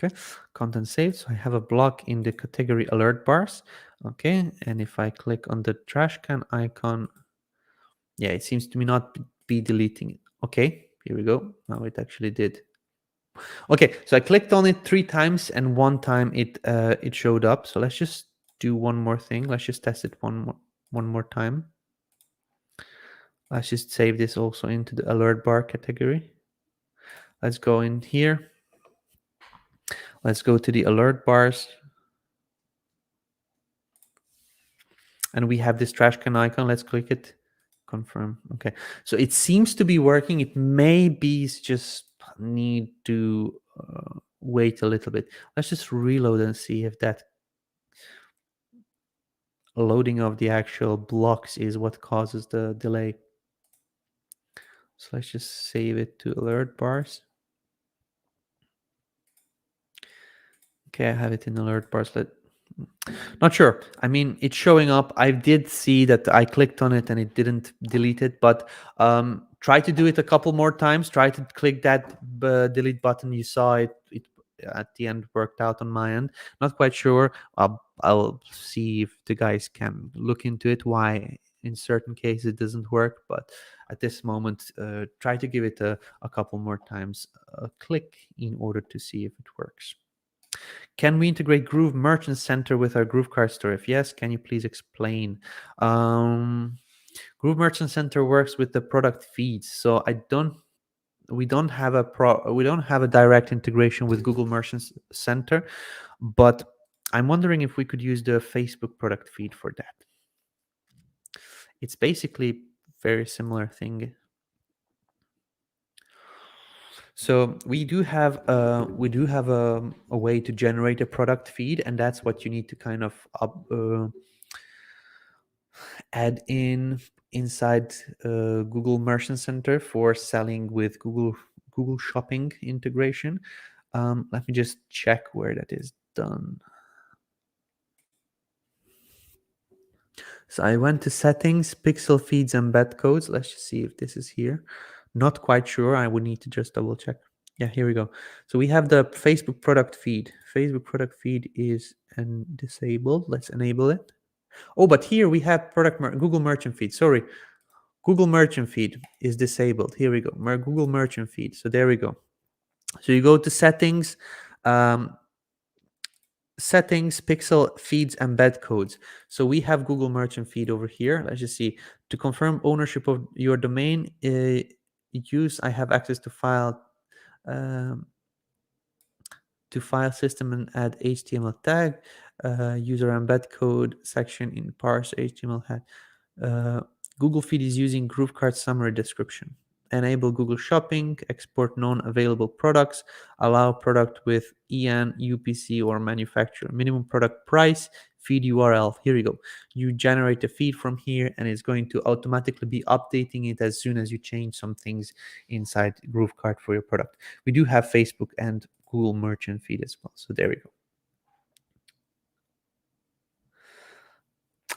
S1: Okay, content saved. So I have a block in the category alert bars. Okay, and if I click on the trash can icon, yeah, it seems to me not be deleting it. Okay, here we go. Now it actually did. Okay, so I clicked on it 3 times, and 1 time it showed up. So let's just do one more thing. Let's just test it one more time. Let's just save this also into the alert bar category. Let's go in here. Let's go to the alert bars. And we have this trash can icon. Let's click it. Confirm. Okay. So it seems to be working. It may be just need to wait a little bit. Let's just reload and see if that loading of the actual blocks is what causes the delay. So let's just save it to alert bars. Okay, I have it in alert bars. Not sure. I mean, it's showing up. I did see that I clicked on it and it didn't delete it, but try to do it a couple more times. Try to click that delete button. You saw it at the end worked out on my end. Not quite sure. I'll see if the guys can look into it, why in certain cases it doesn't work. But at this moment, try to give it a couple more times a click in order to see if it works. Can we integrate Groove Merchant Center with our GrooveKart store? If yes, can you please explain? Groove Merchant Center works with the product feeds, so we don't have a direct integration with Google Merchant Center, but I'm wondering if we could use the Facebook product feed for that. It's basically very similar thing. So we do have a way to generate a product feed, and that's what you need to kind of add in inside Google Merchant Center for selling with Google Shopping integration. Let me just check where that is done. So I went to settings, pixel feeds, embed codes. Let's just see if this is here. Not quite sure. I would need to just double check. Yeah, here we go. So we have the Facebook product feed. Facebook product feed is disabled. Let's enable it. Oh, but here we have Google Merchant feed. Sorry, Google Merchant feed is disabled. Here we go. Google Merchant feed. So there we go. So you go to settings, um, settings, pixel feeds, embed codes. So we have Google Merchant feed over here. Let's just see. To confirm ownership of your domain, I have access to um, file system and add HTML tag, user embed code section in parse HTML tag. Google Feed is using GrooveKart summary description. Enable Google Shopping, export non-available products, allow product with EN, UPC, or manufacturer. Minimum product price, feed URL. Here you go. You generate a feed from here, and it's going to automatically be updating it as soon as you change some things inside GrooveKart for your product. We do have Facebook and Google Merchant feed as well. So there we go.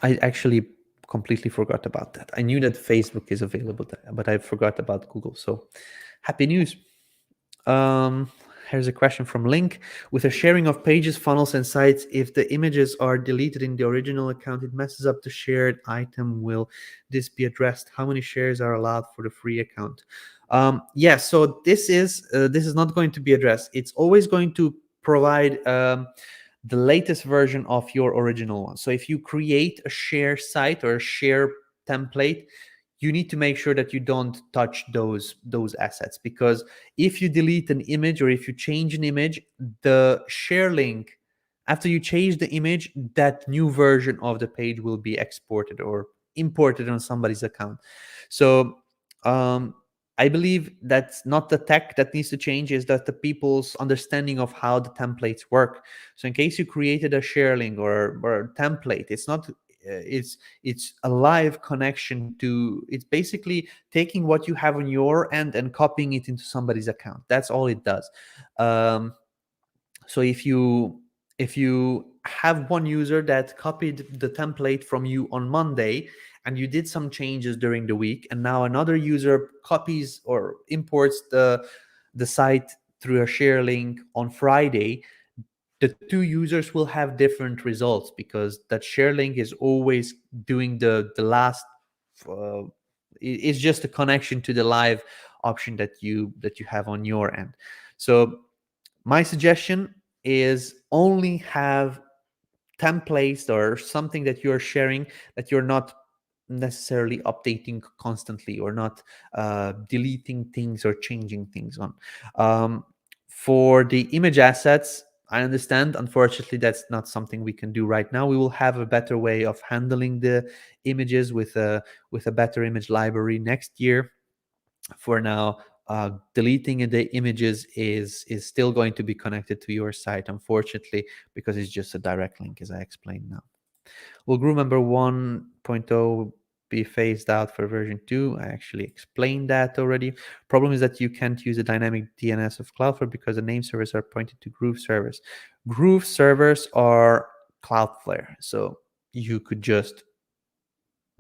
S1: I actually completely forgot about that. I knew that Facebook is available, but I forgot about Google. So happy news. Here's a question from Link. With a sharing of pages, funnels, and sites, if the images are deleted in the original account, it messes up the shared item. Will this be addressed? How many shares are allowed for the free account? Yeah, so this is not going to be addressed. It's always going to provide the latest version of your original one. So if you create a share site or a share template, you need to make sure that you don't touch those assets, because if you delete an image or if you change an image, the share link, after you change the image, that new version of the page will be exported or imported on somebody's account. So I believe that's not the tech that needs to change, is that the people's understanding of how the templates work. So in case you created a share link or a template, it's not it's a live connection to, it's basically taking what you have on your end and copying it into somebody's account. That's all it does. So if you have one user that copied the template from you on Monday and you did some changes during the week, and now another user copies or imports the site through a share link on Friday, the two users will have different results, because that share link is always doing the last uh, it's just a connection to the live option that you have on your end. So my suggestion is only have templates or something that you're sharing that you're not necessarily updating constantly, or not deleting things or changing things on. For the image assets, I understand, unfortunately that's not something we can do right now. We will have a better way of handling the images with a better image library next year. For now, deleting the images is still going to be connected to your site, unfortunately, because it's just a direct link, as I explained now. Will GrooveMember 1.0 be phased out for version 2? I actually explained that already. Problem is that you can't use the dynamic DNS of CloudFlare because the name servers are pointed to Groove servers. Groove servers are CloudFlare, so you could just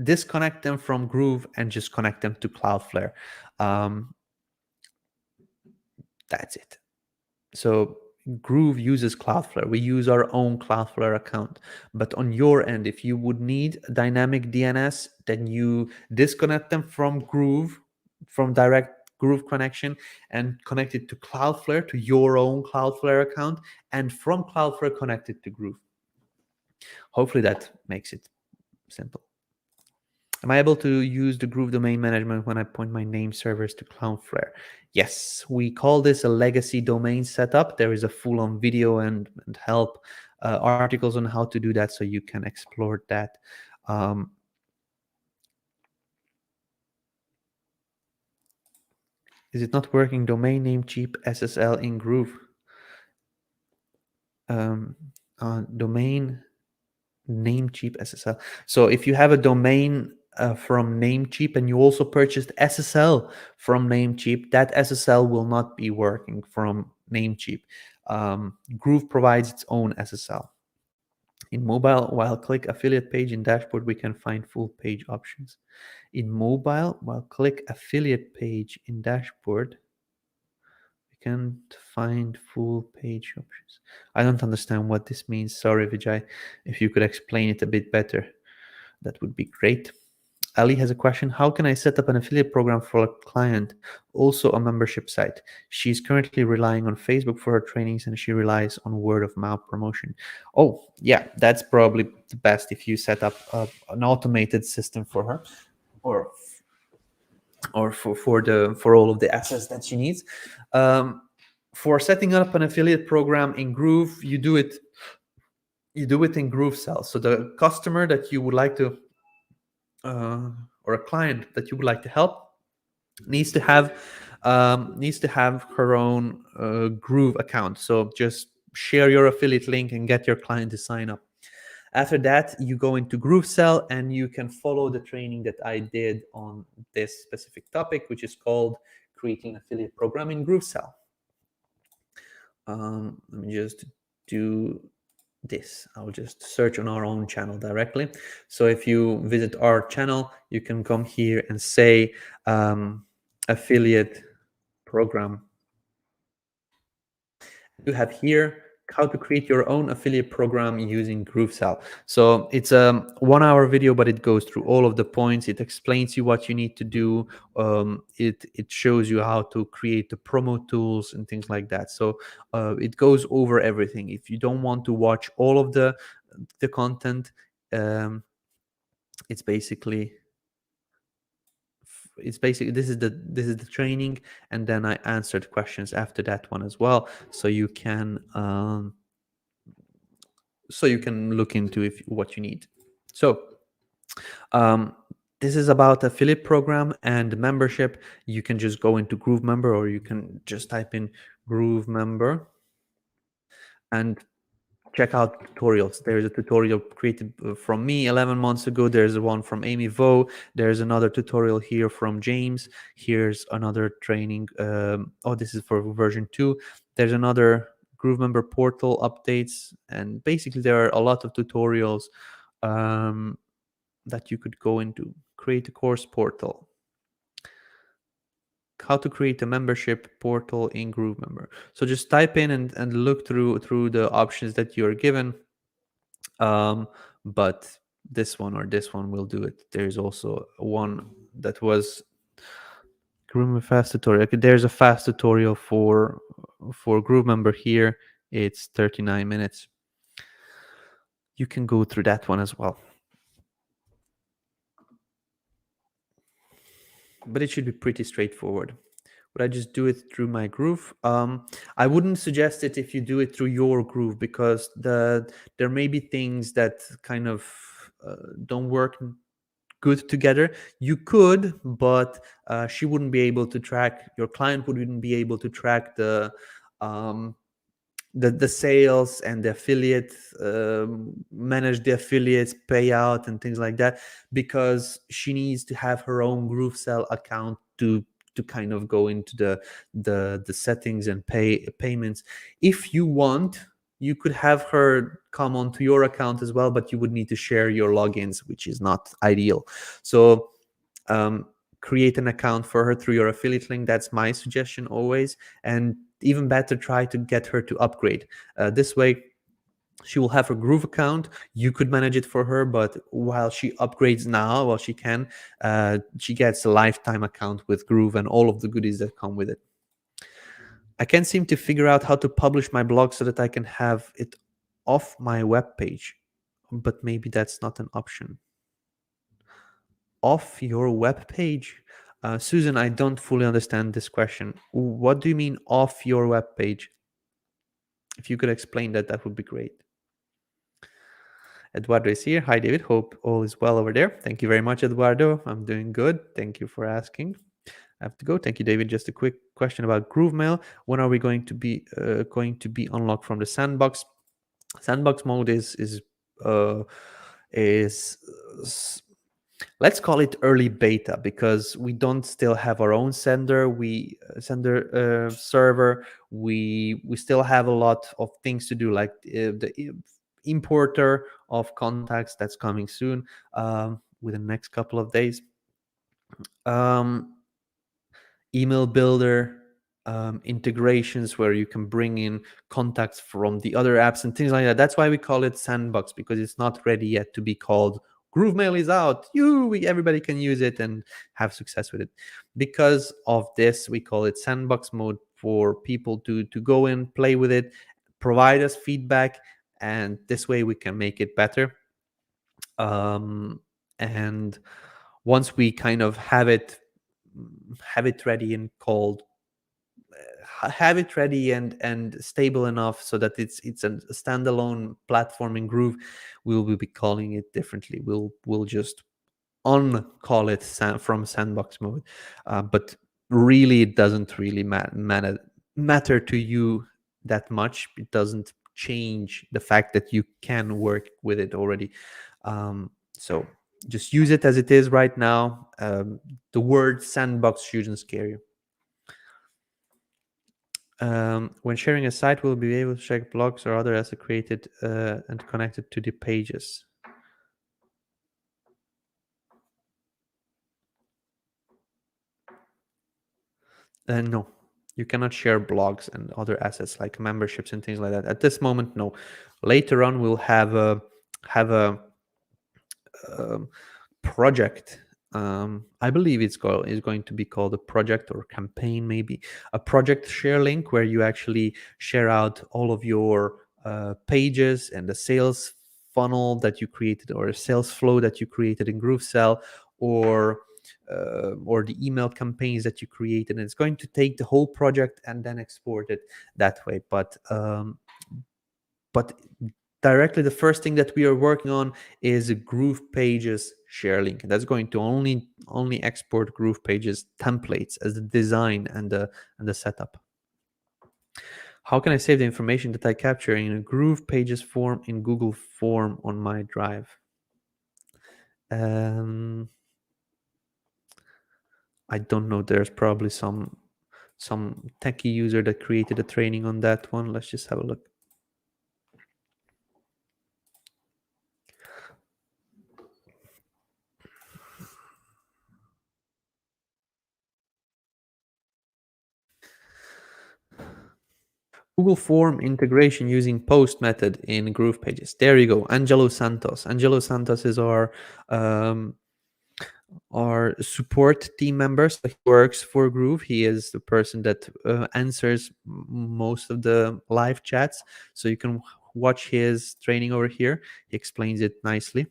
S1: disconnect them from Groove and just connect them to CloudFlare. That's it. So Groove uses Cloudflare. We use our own Cloudflare account. But on your end, if you would need a dynamic DNS, then you disconnect them from Groove, from direct Groove connection, and connect it to Cloudflare, to your own Cloudflare account, and from Cloudflare connect it to Groove. Hopefully that makes it simple. Am I able to use the Groove domain management when I point my name servers to Cloudflare? Yes, we call this a legacy domain setup. There is a full-on video and help articles on how to do that, so you can explore that. Is it not working? Domain name cheap SSL in Groove. Domain Namecheap SSL. So if you have a domain from Namecheap and you also purchased SSL from Namecheap, that SSL will not be working from Namecheap. Groove provides its own SSL. In mobile, while click affiliate page in dashboard, we can find full page options. In mobile, while click affiliate page in dashboard, we can find full page options. I don't understand what this means. Sorry, Vijay. If you could explain it a bit better, that would be great. Ali has a question. How can I set up an affiliate program for a client, also a membership site? She's currently relying on Facebook for her trainings and she relies on word of mouth promotion. Oh, yeah, that's probably the best if you set up an automated system for her, or for all of the assets that she needs. For setting up an affiliate program in Groove, you do it in GrooveSell. So the customer that you would like to or a client that you would like to help needs to have her own Groove account. So just share your affiliate link and get your client to sign up. After that, you go into GrooveSell and you can follow the training that I did on this specific topic, which is called creating an affiliate program in GrooveSell. Let me just do this. I'll just search on our own channel directly. So if you visit our channel, you can come here and say affiliate program. You have here how to create your own affiliate program using GrooveSell. So it's a 1-hour video, but it goes through all of the points. It explains you what you need to do. It shows you how to create the promo tools and things like that. So it goes over everything. If you don't want to watch all of the content, it's basically this is the training, and then I answered questions after that one as well, so you can look into what you need. So this is about affiliate program and membership. You can just go into GrooveMember, or you can just type in GrooveMember and check out tutorials. There's a tutorial created from me 11 months ago. There's one from Amy Vo. There's another tutorial here from James. Here's another training. This is for version 2. There's another GrooveMember portal updates. And basically there are a lot of tutorials that you could go into. Create a course portal. How to create a membership portal in GrooveMember. So just type in and look through the options that you're given. But this one or this one will do it. There's also one that was GrooveMember fast tutorial. Okay, there's a fast tutorial for GrooveMember here. It's 39 minutes. You can go through that one as well. But it should be pretty straightforward. Would I just do it through my Groove? I wouldn't suggest it if you do it through your Groove, because there may be things that kind of don't work good together. You could, but she wouldn't be able to track, your client wouldn't be able to track the sales and the affiliate, manage the affiliates payout and things like that, because she needs to have her own GrooveSell account to kind of go into the settings and payments. If you want, you could have her come onto your account as well, but you would need to share your logins, which is not ideal. So create an account for her through your affiliate link. That's my suggestion always. And even better, try to get her to upgrade. This way, she will have a Groove account. You could manage it for her, but while she upgrades now, while she can, she gets a lifetime account with Groove and all of the goodies that come with it. I can't seem to figure out how to publish my blog so that I can have it off my web page, but maybe that's not an option. Off your web page? Susan, I don't fully understand this question. What do you mean off your web page? If you could explain that, that would be great. Eduardo is here. Hi, David. Hope all is well over there. Thank you very much, Eduardo. I'm doing good. Thank you for asking. I have to go. Thank you, David. Just a quick question about GrooveMail. When are we going to be unlocked from the sandbox? Sandbox mode is is let's call it early beta, because we don't still have our own sender server. We still have a lot of things to do, like the importer of contacts that's coming soon, within the next couple of days. um, Email builder, integrations where you can bring in contacts from the other apps and things like that. That's why we call it sandbox, because it's not ready yet to be called GrooveMail is out. Everybody can use it and have success with it. Because of this, we call it sandbox mode, for people to go in, play with it, provide us feedback, and this way we can make it better. And once we kind of have it ready and called have it ready and stable enough so that it's a standalone platform in Groove, we will be calling it differently. We'll just uncall it from sandbox mode. But really, it doesn't really matter to you that much. It doesn't change the fact that you can work with it already. So just use it as it is right now. The word sandbox shouldn't scare you. When sharing a site, we'll be able to check blogs or other assets created and connected to the pages. No, you cannot share blogs and other assets like memberships and things like that. At this moment, no. Later on, we'll have a um, project. I believe is going to be called a project or campaign, maybe a project share link, where you actually share out all of your pages and the sales funnel that you created, or a sales flow that you created in GrooveSell, or the email campaigns that you created. And it's going to take the whole project and then export it that way. But directly, the first thing that we are working on is a GroovePages share link. That's going to only export GroovePages templates as the design and the setup. How can I save the information that I capture in a GroovePages form in Google Form on my drive? I don't know. There's probably some techie user that created a training on that one. Let's just have a look. Google Form integration using post method in GroovePages. There you go. Angelo Santos. Angelo Santos is um, our support team member. So he works for Groove. He is the person that answers most of the live chats. So you can watch his training over here. He explains it nicely.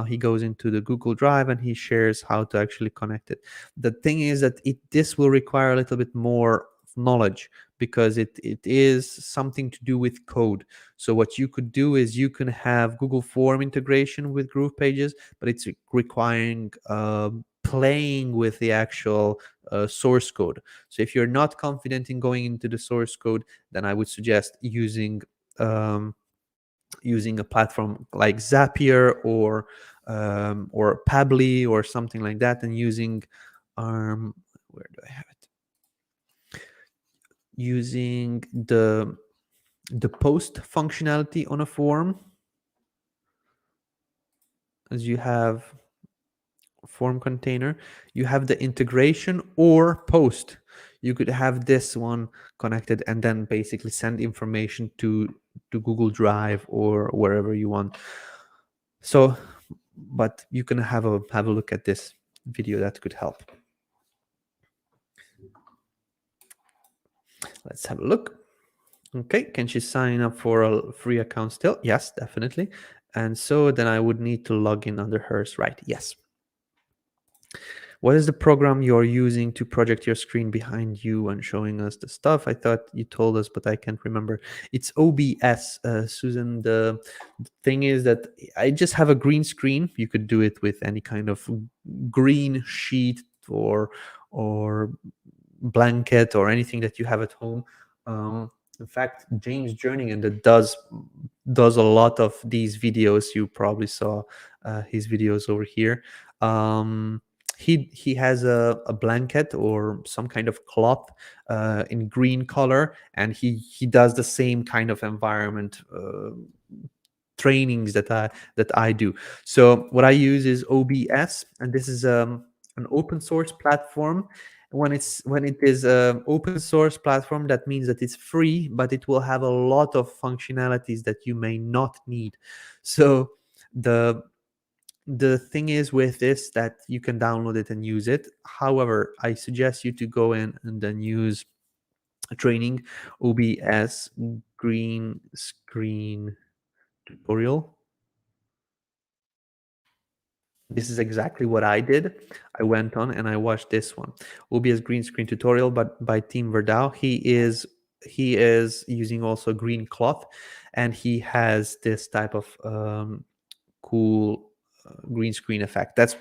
S1: He goes into the Google Drive and he shares how to actually connect it. The thing is that this will require a little bit more knowledge, because it is something to do with code. So what you could do is you can have Google Form integration with GroovePages, but it's requiring playing with the actual source code. So if you're not confident in going into the source code, then I would suggest using a platform like Zapier or Pabbly or something like that, and using where do I have it? Using the post functionality on a form, as you have form container, you have the integration or post. You could have this one connected and then basically send information to Google Drive or wherever you want. So, but you can have a look at this video. That could help. Let's have a look. Okay, can she sign up for a free account still? Yes, definitely. And so then I would need to log in under hers, right? Yes. What is the program you're using to project your screen behind you and showing us the stuff? I thought you told us, but I can't remember. It's OBS, Susan. The thing is that I just have a green screen. You could do it with any kind of green sheet or blanket or anything that you have at home. In fact, James Jerningham that does a lot of these videos. You probably saw his videos over here. He has a blanket or some kind of cloth in green color, and he does the same kind of environment trainings that I do. So what I use is OBS, and this is an open source platform. When it is an open source platform, that means that it's free, but it will have a lot of functionalities that you may not need. So the thing is with this that you can download it and use it. However, I suggest you to go in and then use training OBS green screen tutorial. This is exactly what I did. I went on and I watched this one, OBS green screen tutorial, but by Team Verdau. He is using also green cloth, and he has this type of cool green screen effect. That's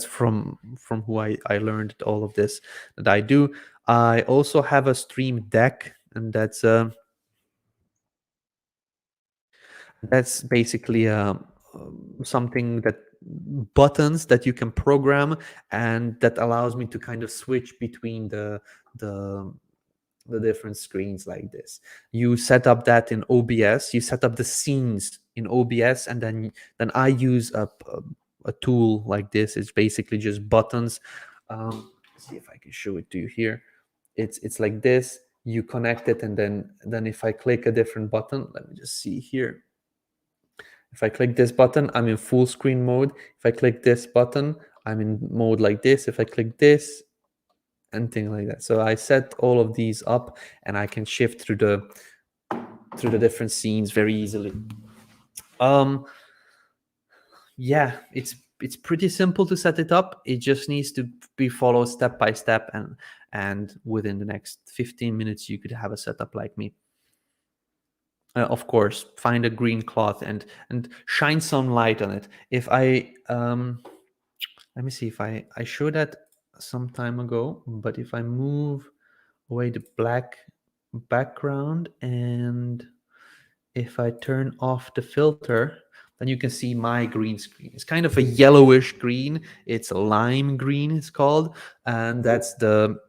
S1: from who I learned all of this that I do. I also have a stream deck, and that's basically something that buttons that you can program, and that allows me to kind of switch between the the different screens like this. You set up that in OBS, you set up the scenes in OBS, and then I use a tool like this. It's basically just buttons. See if I can show it to you here. It's like this. You connect it, and then if I click a different button, let me just see here. If I click this button, I'm in full screen mode. If I click this button, I'm in mode like this. If I click this, and things like that. So I set all of these up, and I can shift through the different scenes very easily. Yeah, it's pretty simple to set it up. It just needs to be followed step by step, and within the next 15 minutes you could have a setup like me. Of course, find a green cloth and shine some light on it. If I let me see, if I showed that some time ago, but if I move away the black background, and if I turn off the filter, then you can see my green screen. It's kind of a yellowish green. It's lime green, it's called, and that's the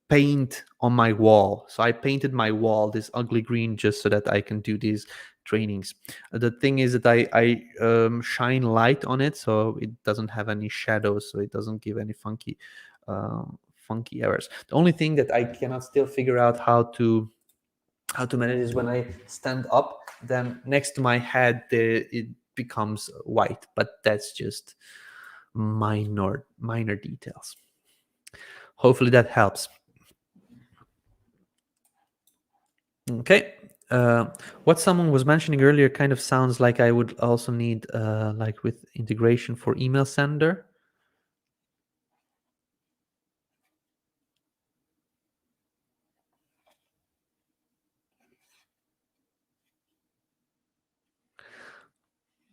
S1: paint on my wall. So I painted my wall this ugly green just so that I can do these trainings. The thing is that I shine light on it, so it doesn't have any shadows, so it doesn't give any funky errors. The only thing that I cannot still figure out how to manage is when I stand up, then next to my head it becomes white, but that's just minor details. Hopefully that helps. Okay. What someone was mentioning earlier kind of sounds like I would also need like with integration for email sender.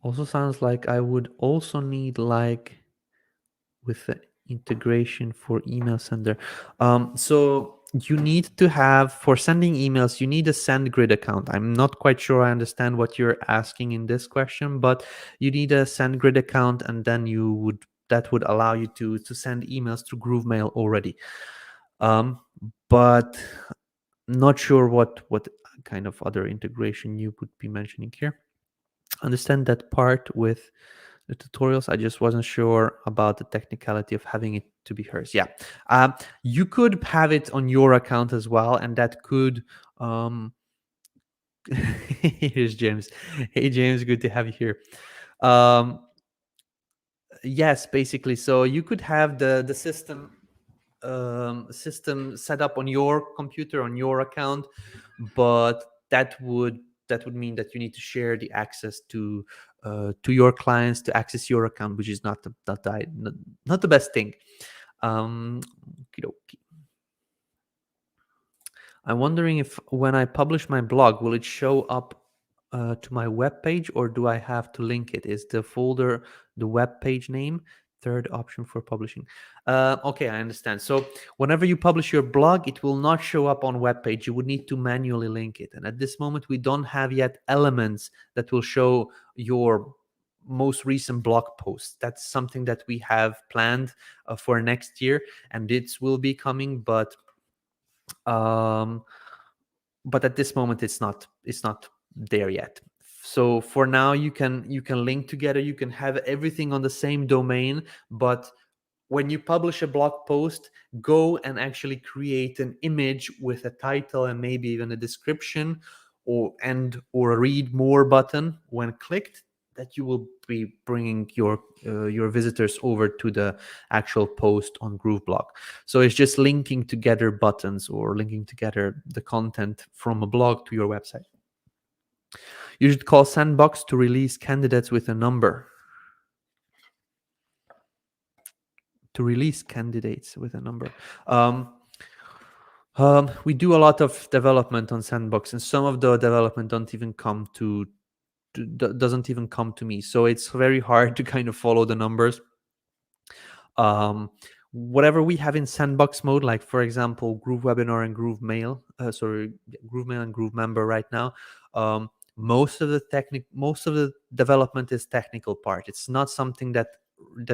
S1: Also sounds like I would also need like with the integration for email sender. So you need to have, for sending emails, you need a SendGrid account. I'm not quite sure I understand what you're asking in this question, but you need a SendGrid account, and then that would allow you to send emails through GrooveMail already. But not sure what kind of other integration you would be mentioning here. Understand that part with the tutorials. I just wasn't sure about the technicality of having it to be hers. Yeah, you could have it on your account as well, and that could. Here's James. Hey James, good to have you here. Yes, basically. So you could have the system set up on your computer, on your account, but that would mean that you need to share the access to your clients to access your account, which is not the best thing. Okey-dokey. I'm wondering if when I publish my blog, will it show up to my web page, or do I have to link it? Is the folder the web page name? Third option for publishing. Okay, I understand. So whenever you publish your blog, it will not show up on web page. You would need to manually link it. And at this moment, we don't have yet elements that will show your most recent blog posts. That's something that we have planned for next year, and it will be coming, um, but at this moment it's not there yet. So for now, you can link together, you can have everything on the same domain, but when you publish a blog post, go and actually create an image with a title and maybe even a description, or a read more button when clicked, that you will be bringing your visitors over to the actual post on GrooveBlog. So it's just linking together buttons or linking together the content from a blog to your website. You should call Sandbox to release candidates with a number. To release candidates with a number. We do a lot of development on Sandbox, and some of the development doesn't even come to me. So it's very hard to kind of follow the numbers. Whatever we have in Sandbox mode, like for example, GrooveWebinar and GrooveMail, GrooveMail and GrooveMember right now. Most of the development is technical part. It's not something that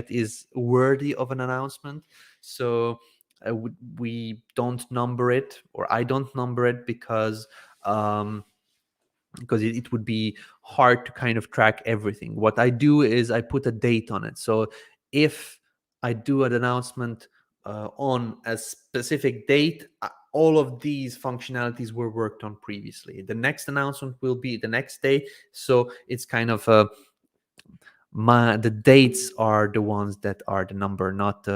S1: is worthy of an announcement. So we don't number it, or I don't number it, because it would be hard to kind of track everything. What I do is I put a date on it. So if I do an announcement on a specific date, all of these functionalities were worked on previously. The next announcement will be the next day. So it's kind of the dates are the ones that are the number, not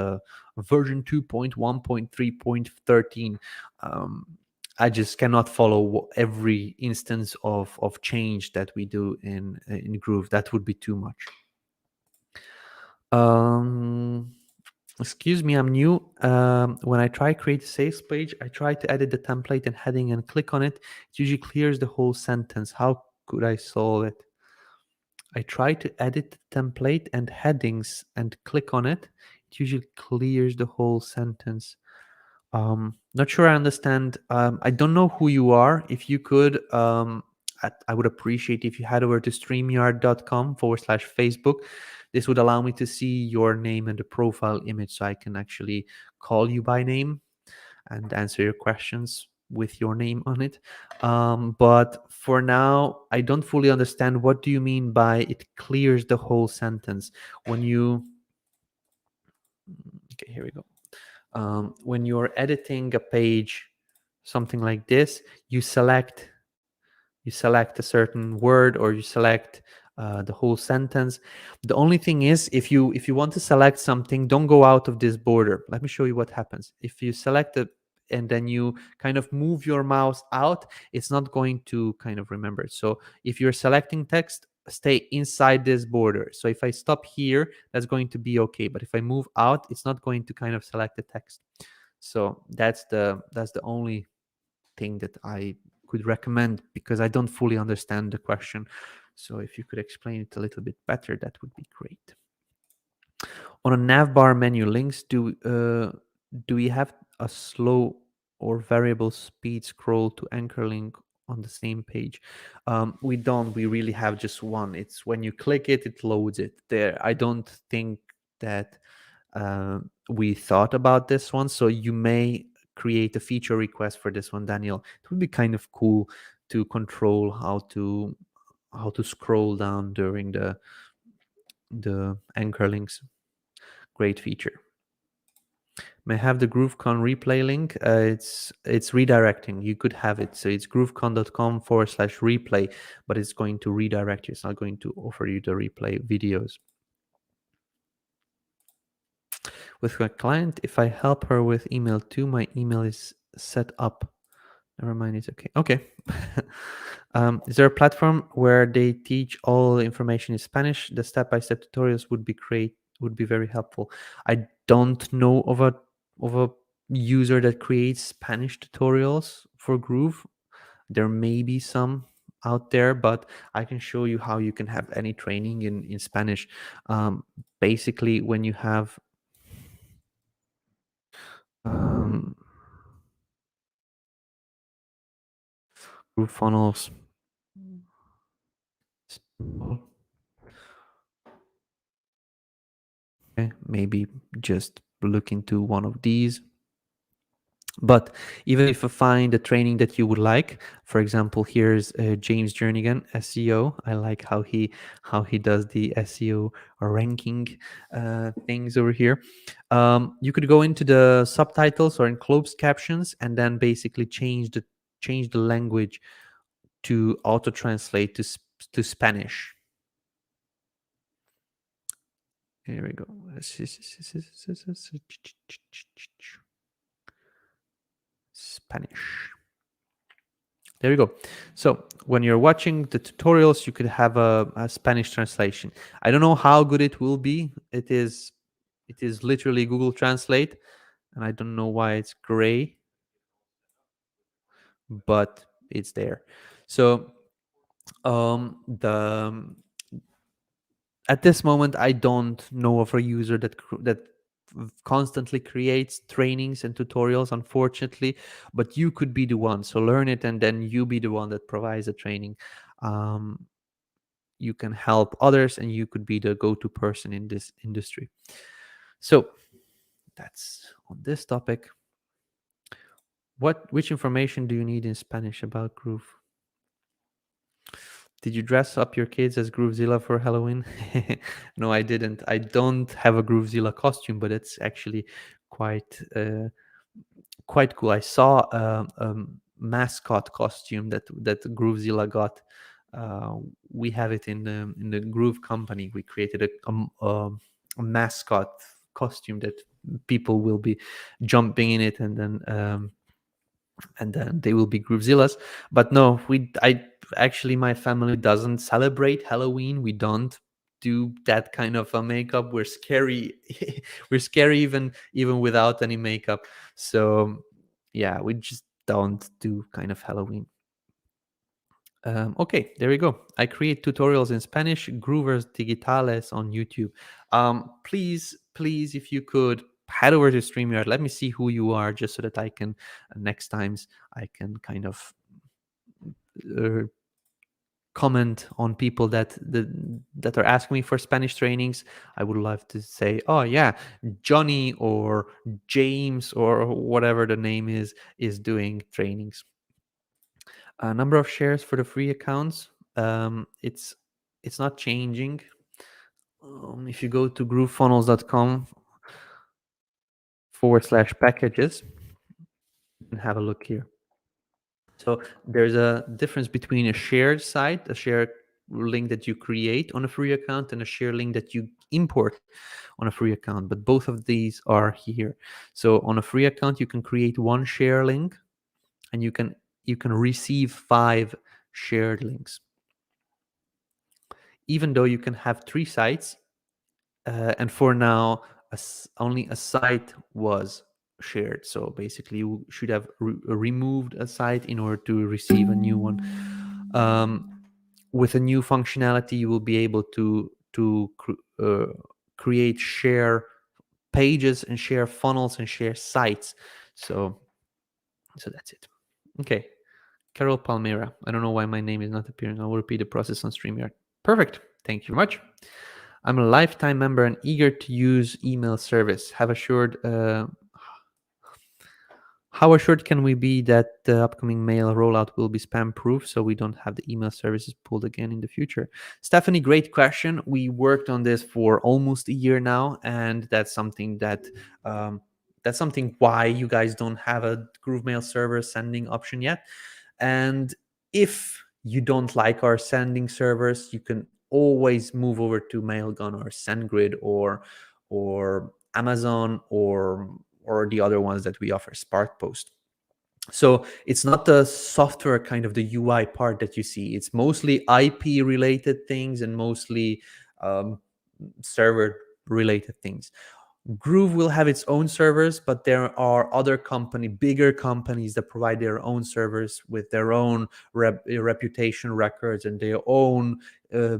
S1: version 2.1.3.13. I just cannot follow every instance of change that we do in Groove. That would be too much. Excuse me, I'm new. When I try create a sales page, I try to edit the template and heading and click on it. It usually clears the whole sentence. How could I solve it? I try to edit the template and headings and click on it. It usually clears the whole sentence. Not sure I understand. I don't know who you are. If you could, I would appreciate if you head over to streamyard.com/Facebook. This would allow me to see your name and the profile image, so I can actually call you by name and answer your questions with your name on it. But for now, I don't fully understand. What do you mean by it clears the whole sentence? When you... Okay, here we go. When you're editing a page, something like this, you select a certain word, or you select the whole sentence. The only thing is, if you want to select something, don't go out of this border. Let me show you what happens. If you select it and then you kind of move your mouse out, it's not going to kind of remember. So if you're selecting text, stay inside this border. So if I stop here, that's going to be okay. But if I move out, it's not going to kind of select the text. So that's the only thing that I could recommend, because I don't fully understand the question. So if you could explain it a little bit better, that would be great. On a navbar menu links, do we have a slow or variable speed scroll to anchor link on the same page? We don't. We really have just one. It's when you click it, it loads it there. I don't think that we thought about this one. So you may create a feature request for this one, Daniel. It would be kind of cool to control how to scroll down during the anchor links. Great feature. May have the GrooveKon replay link. It's redirecting. You could have it. So it's groovekon.com/replay, but it's going to redirect you. It's not going to offer you the replay videos. With my client, if I help her with email too, my email is set up. Never mind, it's okay. Okay. Is there a platform where they teach all the information in Spanish? The step-by-step tutorials would be very helpful. I don't know of a user that creates Spanish tutorials for Groove. There may be some out there, but I can show you how you can have any training in Spanish. Basically, when you have Groove funnels. Maybe just look into one of these. But even if you find a training that you would like, for example, here's James Jernigan, SEO. I like how he does the SEO ranking things over here. You could go into the subtitles or in closed captions, and then basically change the language to auto translate to Spanish. Here we go. Spanish. There we go. So when you're watching the tutorials, you could have a Spanish translation. I don't know how good it will be. It is literally Google Translate, and I don't know why it's gray, but it's there. So the at this moment, I don't know of a user that constantly creates trainings and tutorials, unfortunately, but you could be the one. So learn it, and then you be the one that provides the training. You can help others, and you could be the go-to person in this industry. So that's on this topic. Which information do you need in Spanish about Groove? Did you dress up your kids as GrooveZilla for Halloween? No, I didn't. I don't have a GrooveZilla costume, but it's actually quite quite cool. I saw a mascot costume that GrooveZilla got. We have it in the Groove company. We created a mascot costume that people will be jumping in it, and then they will be GrooveZillas. But no, I actually, my family doesn't celebrate Halloween. We don't do that kind of a makeup. We're scary. We're scary even without any makeup. So yeah, we just don't do kind of Halloween. Okay, there we go. I create tutorials in Spanish, Groovers Digitales on YouTube. Please, if you could head over to StreamYard, let me see who you are, just so that I can next times I can kind of uh, comment on people that are asking me for Spanish trainings. I would love to say, oh yeah, Johnny or James or whatever the name is doing trainings. Number of shares for the free accounts, it's not changing. If you go to groovefunnels.com/packages and have a look here. So there's a difference between a shared site, a shared link that you create on a free account, and a shared link that you import on a free account. But both of these are here. So on a free account, you can create one share link, and you can receive 5 shared links. Even though you can have 3 sites, and for now, only a site was shared. So basically, you should have removed a site in order to receive a new one. With a new functionality, you will be able to create share pages and share funnels and share sites. So that's it. Okay. Carol Palmera. I don't know why my name is not appearing. I'll repeat the process on StreamYard. Perfect. Thank you very much. I'm a lifetime member and eager to use email service. How assured can we be that the upcoming mail rollout will be spam proof, so we don't have the email services pulled again in the future? Stephanie, great question. We worked on this for almost a year now, and that's something why you guys don't have a Groove Mail server sending option yet. And if you don't like our sending servers, you can always move over to Mailgun or SendGrid or Amazon or the other ones that we offer, SparkPost. So it's not the software kind of the UI part that you see. It's mostly IP related things and mostly server related things. Groove will have its own servers, but there are other bigger companies that provide their own servers with their own reputation records and their own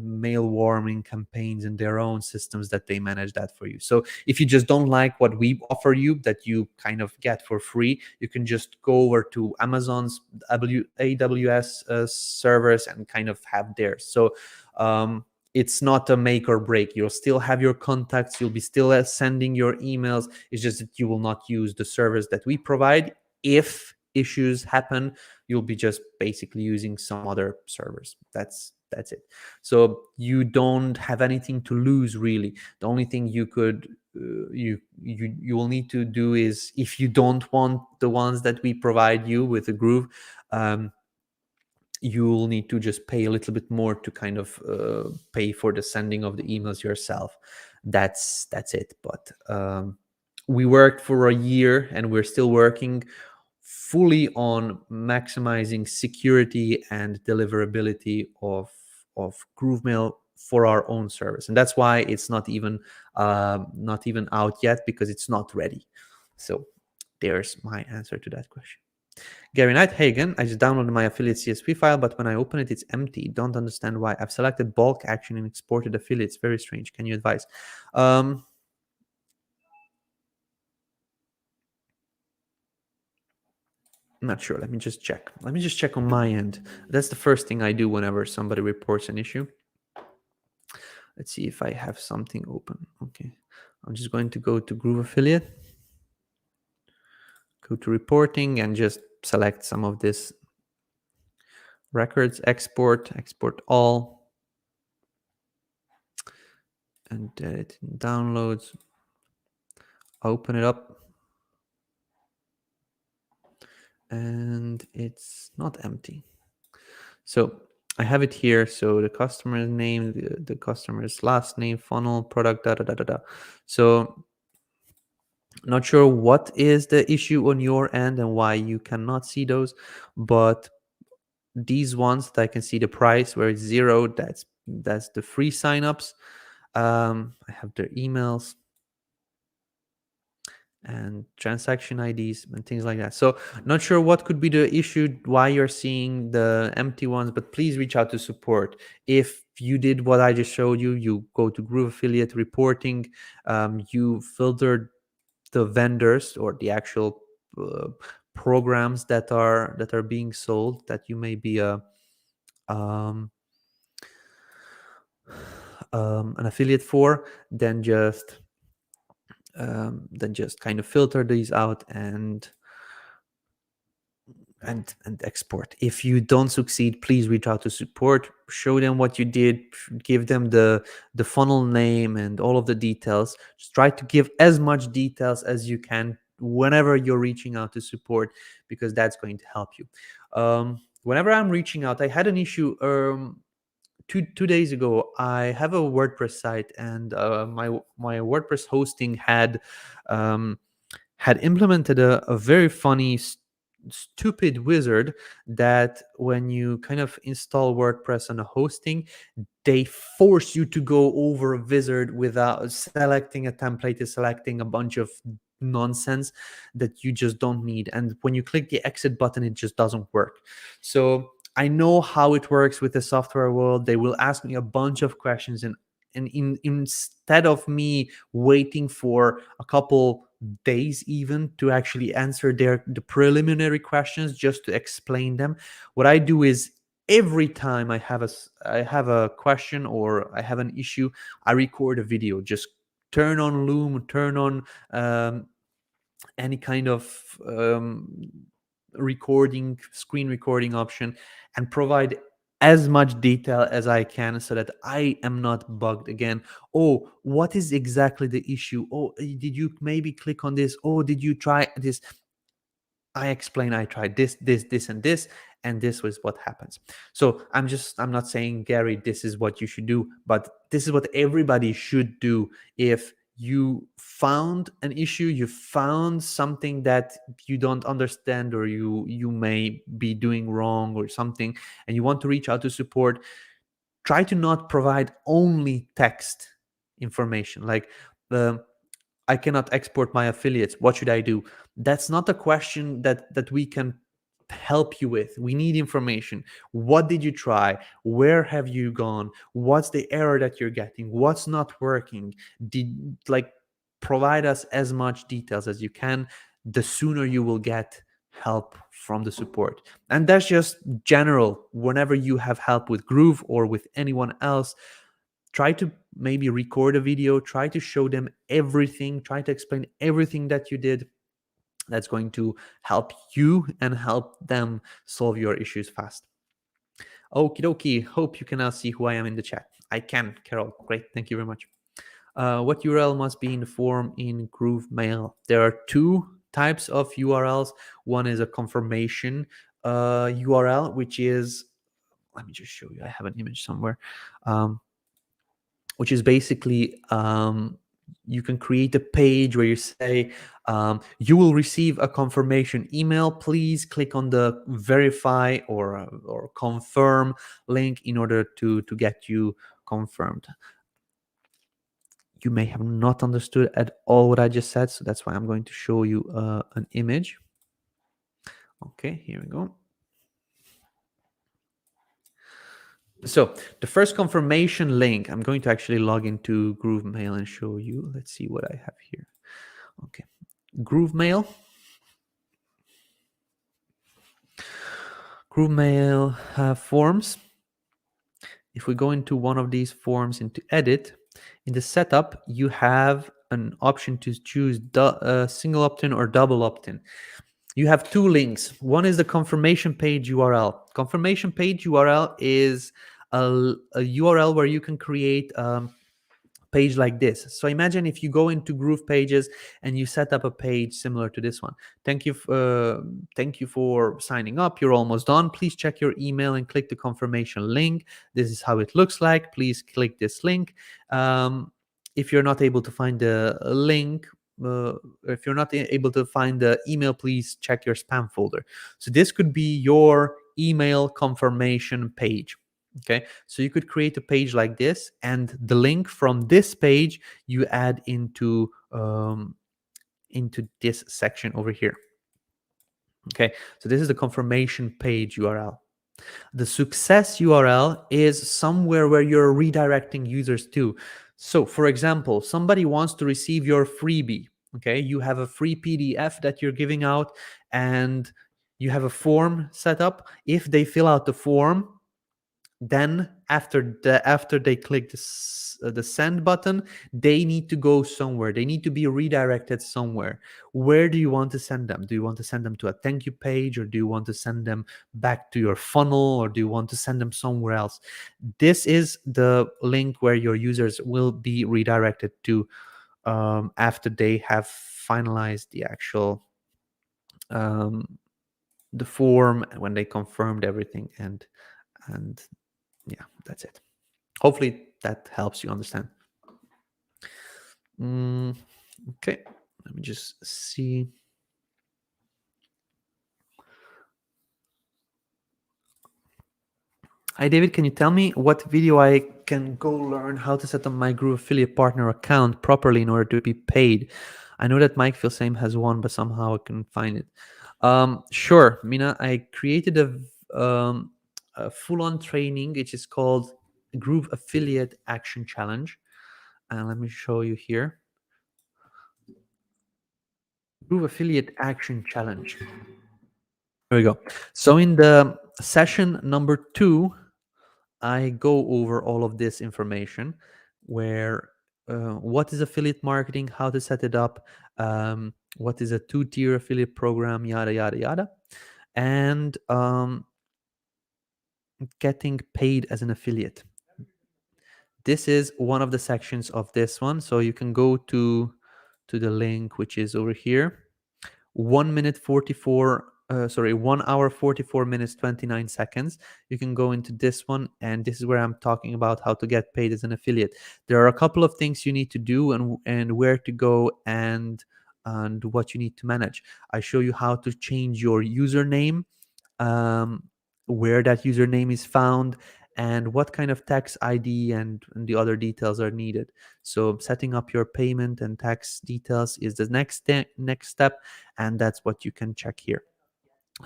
S1: mail warming campaigns and their own systems that they manage that for you. So if you just don't like what we offer you that you kind of get for free, you can just go over to Amazon's AWS servers and kind of have theirs. So it's not a make or break. You'll still have your contacts, you'll be still sending your emails. It's just that you will not use the service that we provide. If issues happen, you'll be just basically using some other servers. That's it. So you don't have anything to lose, really. The only thing you could you will need to do is, if you don't want the ones that we provide you with the Groove, you'll need to just pay a little bit more to kind of pay for the sending of the emails yourself. That's it. But we worked for a year, and we're still working fully on maximizing security and deliverability of GrooveMail for our own service, and that's why it's not even out yet, because it's not ready. So there's my answer to that question. Gary Knight, hey again, I just downloaded my affiliate CSV file, but when I open it, it's empty. Don't understand why. I've selected bulk action and exported affiliates. Very strange. Can you advise? I'm not sure. Let me just check. Let me just check on my end. That's the first thing I do whenever somebody reports an issue. Let's see if I have something open. Okay. I'm just going to go to Groove Affiliate, go to reporting, and just select some of this records, export all, and it downloads. Open it up, and it's not empty. So I have it here. So the customer's name, the customer's last name, funnel, product, da da da da da. So not sure what is the issue on your end and why you cannot see those, but these ones that I can see the price where it's 0, that's the free signups. I have their emails and transaction IDs and things like that. So not sure what could be the issue, why you're seeing the empty ones, but please reach out to support. If you did what I just showed you, you go to Groove Affiliate reporting, you filtered the vendors or the actual programs that are being sold that you may be an affiliate for, then just kind of filter these out and export. If you don't succeed, please reach out to support, show them what you did, give them the funnel name and all of the details. Just try to give as much details as you can whenever you're reaching out to support, because that's going to help you. Whenever I'm reaching out, I had an issue 2 days ago. I have a WordPress site, and my WordPress hosting had implemented a very funny stupid wizard that when you kind of install WordPress on a hosting, they force you to go over a wizard without selecting a template, selecting a bunch of nonsense that you just don't need. And when you click the exit button, it just doesn't work. So I know how it works with the software world. They will ask me a bunch of questions, and instead of me waiting for a couple days even to actually answer the preliminary questions just to explain them, what I do is, every time I have a question or I have an issue, I record a video. Just turn on Loom, turn on any kind of screen recording option, and provide as much detail as I can so that I am not bugged again. Oh, what is exactly the issue? Oh, did you maybe click on this? Oh, did you try this? I explain, I tried this, and this was what happens. So I'm not saying, Gary, this is what you should do, but this is what everybody should do. If you found an issue, you found something that you don't understand, or you may be doing wrong or something, and you want to reach out to support, try to not provide only text information like I cannot export my affiliates. What should I do? That's not a question that we can help you with. We need information. What did you try? Where have you gone? What's the error that you're getting? What's not working? Provide us as much details as you can. The sooner you will get help from the support. And that's just general. Whenever you have help with Groove or with anyone else, try to maybe record a video, try to show them everything, try to explain everything that you did. That's going to help you and help them solve your issues fast. Okie dokie. Hope you can now see who I am in the chat. I can, Carol. Great. Thank you very much. What URL must be in the form in GrooveMail? There are two types of URLs. One is a confirmation URL, which is, let me just show you. I have an image somewhere, which is basically you can create a page where you say you will receive a confirmation email. Please click on the verify or confirm link in order to get you confirmed. You may have not understood at all what I just said, so that's why I'm going to show you an image. Okay, here we go. So the first confirmation link, I'm going to actually log into GrooveMail and show you. Let's see what I have here. Okay, GrooveMail. GrooveMail forms. If we go into one of these forms into edit, in the setup, you have an option to choose single opt-in or double opt-in. You have two links. One is the confirmation page URL. Confirmation page URL is a URL where you can create page like this. So imagine if you go into GroovePages and you set up a page similar to this one. Thank you for signing up. You're almost done. Please check your email and click the confirmation link. This is how it looks like. Please click this link. If you're not able to find the link, if you're not able to find the email, please check your spam folder. So this could be your email confirmation page. Okay, so you could create a page like this, and the link from this page you add into this section over here. Okay, so this is the confirmation page URL. The success URL is somewhere where you're redirecting users to. So for example, somebody wants to receive your freebie. Okay, you have a free PDF that you're giving out and you have a form set up. If they fill out the form, then after they click the send button, they need to go somewhere. They need to be redirected somewhere. Where do you want to send them? Do you want to send them to a thank you page, or do you want to send them back to your funnel, or do you want to send them somewhere else? This is the link where your users will be redirected to after they have finalized the actual the form, when they confirmed everything, and yeah, that's it. Hopefully that helps you understand. Okay, let me just see. Hi, David, can you tell me what video I can go learn how to set up my Groove affiliate partner account properly in order to be paid? I know that Mike Filsame has one, but somehow I couldn't find it. Sure, Mina, I created a full-on training, which is called Groove Affiliate Action Challenge. And let me show you here. Groove Affiliate Action Challenge. There we go. So in the session number 2, I go over all of this information, where what is affiliate marketing, how to set it up, what is a 2-tier affiliate program, yada, yada, yada, and getting paid as an affiliate. This is one of the sections of this one. So you can go to the link, which is over here. 1 hour 44 minutes 29 seconds. You can go into this one, and this is where I'm talking about how to get paid as an affiliate. There are a couple of things you need to do, and where to go, and what you need to manage. I show you how to change your username, where that username is found, and what kind of tax ID and the other details are needed. So setting up your payment and tax details is the next step, and that's what you can check here.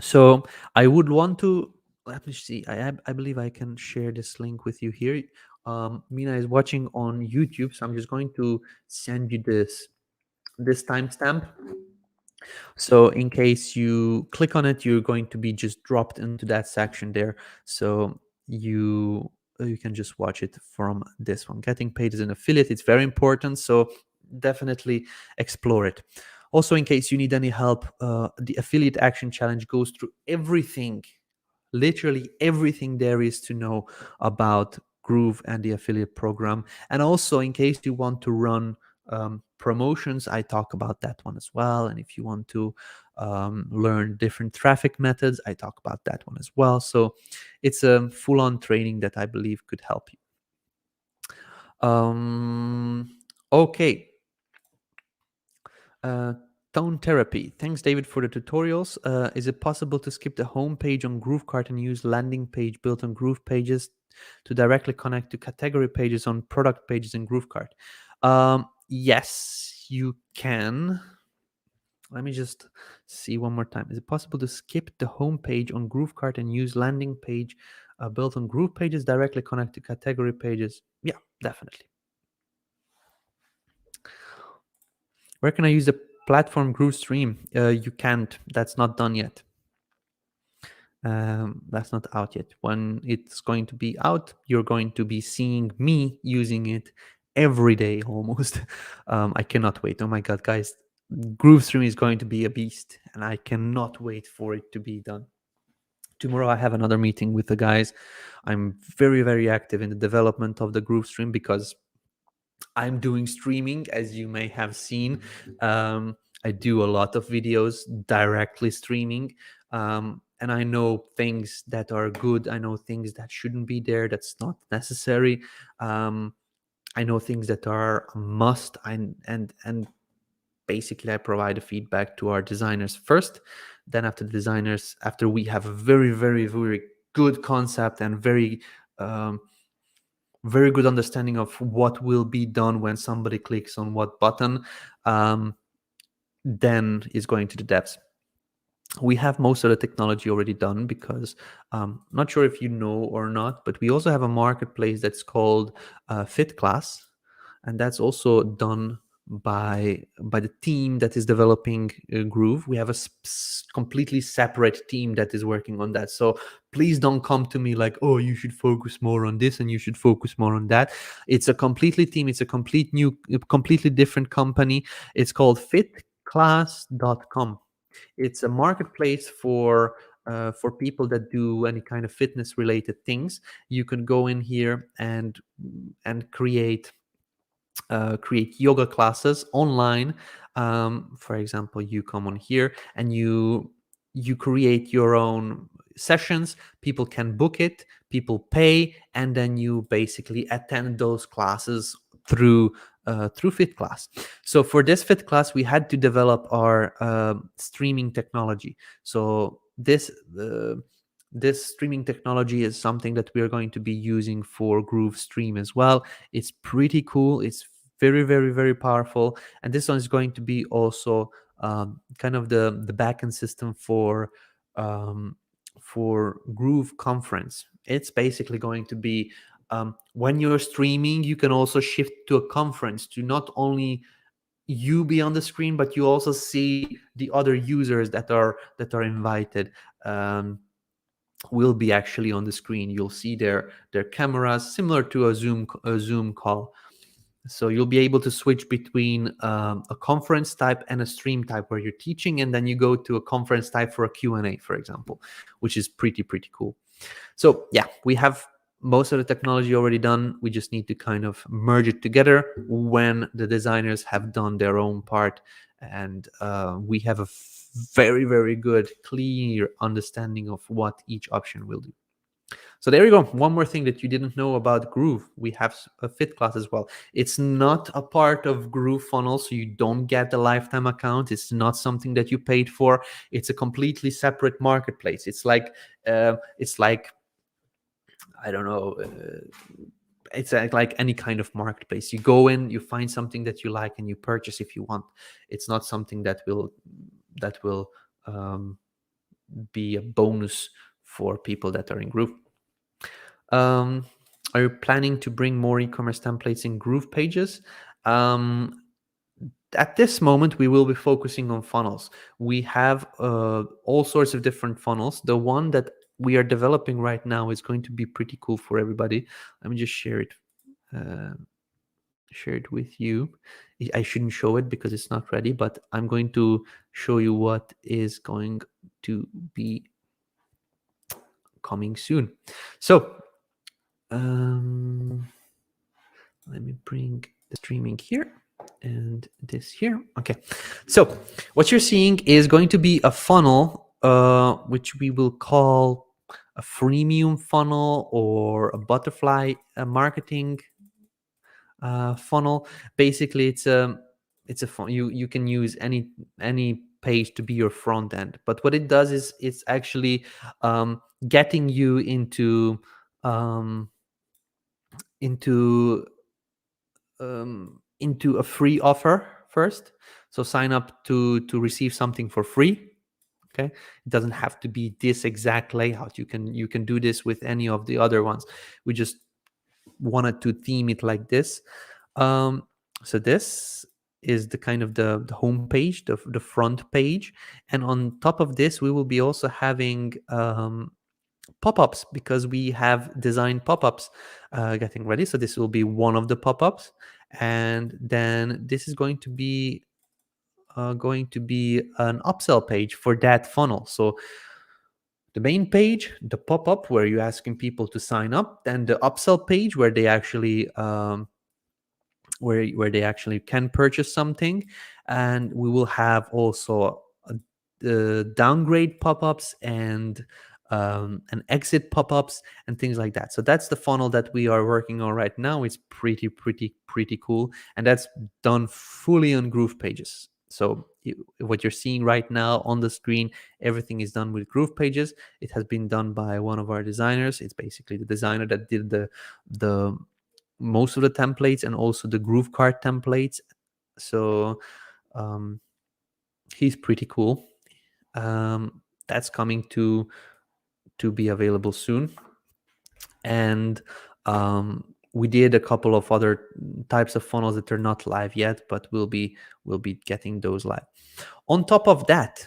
S1: So I would want to, let me see, I believe I can share this link with you here. Mina is watching on YouTube, so I'm just going to send you this timestamp. So in case you click on it, you're going to be just dropped into that section there. So you you can just watch it from this one. Getting paid as an affiliate, it's very important, so definitely explore it. Also, in case you need any help, the Affiliate Action Challenge goes through everything, literally everything there is to know about Groove and the affiliate program. And also, in case you want to run promotions, I talk about that one as well. And if you want to learn different traffic methods, I talk about that one as well. So it's a full-on training that I believe could help you. Okay. Tone therapy. Thanks, David, for the tutorials. Is it possible to skip the home page on GrooveKart and use landing page built on GroovePages to directly connect to category pages on product pages in GrooveKart? Yes, you can. Let me just see one more time. Is it possible to skip the home page on GrooveKart and use landing page built on GroovePages directly connect to category pages? Yeah, definitely. Where can I use the platform GrooveStream? You can't. That's not done yet. That's not out yet. When it's going to be out, you're going to be seeing me using it every day almost. I cannot wait. Oh my God, guys. GrooveStream is going to be a beast, and I cannot wait for it to be done. Tomorrow I have another meeting with the guys. I'm very, very active in the development of the GrooveStream because I'm doing streaming, as you may have seen. I do a lot of videos directly streaming, and I know things that are good. I know things that shouldn't be there. That's not necessary. I know things that are a must. And basically, I provide a feedback to our designers first. Then, after we have a very, very, very good concept and very good understanding of what will be done when somebody clicks on what button, then is going to the devs. We have most of the technology already done because not sure if you know or not, but we also have a marketplace that's called FitClass, and that's also done by the team that is developing Groove. We have a completely separate team that is working on that. So please don't come to me like, oh, you should focus more on this and you should focus more on that. It's a completely team. It's a completely different company. It's called fitclass.com. It's a marketplace for people that do any kind of fitness related things. You can go in here and create yoga classes online. For example, you come on here and you create your own sessions. People can book it, people pay, and then you basically attend those classes through FitClass. So for this FitClass, we had to develop our streaming technology. So this streaming technology is something that we are going to be using for GrooveStream as well. It's pretty cool. It's very, very, very powerful. And this one is going to be also kind of the backend system for Groove Conference. It's basically going to be when you're streaming, you can also shift to a conference to not only you be on the screen, but you also see the other users that are invited. Will be actually on the screen. You'll see their cameras, similar to a Zoom call. So you'll be able to switch between a conference type and a stream type where you're teaching, and then you go to a conference type for a Q&A, for example, which is pretty cool. So yeah, we have most of the technology already done. We just need to kind of merge it together when the designers have done their own part, and we have a very, very good, clear understanding of what each option will do. So there you go. One more thing that you didn't know about Groove. We have a FitClass as well. It's not a part of Groove Funnel, so you don't get a lifetime account. It's not something that you paid for. It's a completely separate marketplace. It's like I don't know. It's like any kind of marketplace. You go in, you find something that you like, and you purchase if you want. It's not something that will be a bonus for people that are in Groove. Are you planning to bring more e-commerce templates in GroovePages? At this moment, we will be focusing on funnels. We have all sorts of different funnels. The one that we are developing right now is going to be pretty cool for everybody. Let me just share it. Share it with you. I shouldn't show it because it's not ready, but I'm going to show you what is going to be coming soon. So let me bring the streaming here and this here. Okay, so what you're seeing is going to be a funnel, which we will call a freemium funnel or a butterfly marketing funnel. Basically, it's a you can use any page to be your front end, but what it does is it's actually getting you into into a free offer first. So sign up to receive something for free. Okay, it doesn't have to be this exact layout. You can do this with any of the other ones. We just wanted to theme it like this. So this is the kind of the home page, the front page, and on top of this we will be also having pop-ups, because we have designed pop-ups getting ready. So this will be one of the pop-ups, and then this is going to be an upsell page for that funnel. So the main page, the pop-up where you're asking people to sign up, then the upsell page where they actually where they actually can purchase something, and we will have also downgrade pop-ups and exit pop-ups and things like that. So that's the funnel that we are working on right now. It's pretty cool, and that's done fully on GroovePages. So what you're seeing right now on the screen, everything is done with GroovePages. It has been done by one of our designers. It's basically the designer that did the most of the templates and also the GrooveKart templates. So he's pretty cool. That's coming to be available soon. And we did a couple of other types of funnels that are not live yet, but we'll be getting those live. On top of that,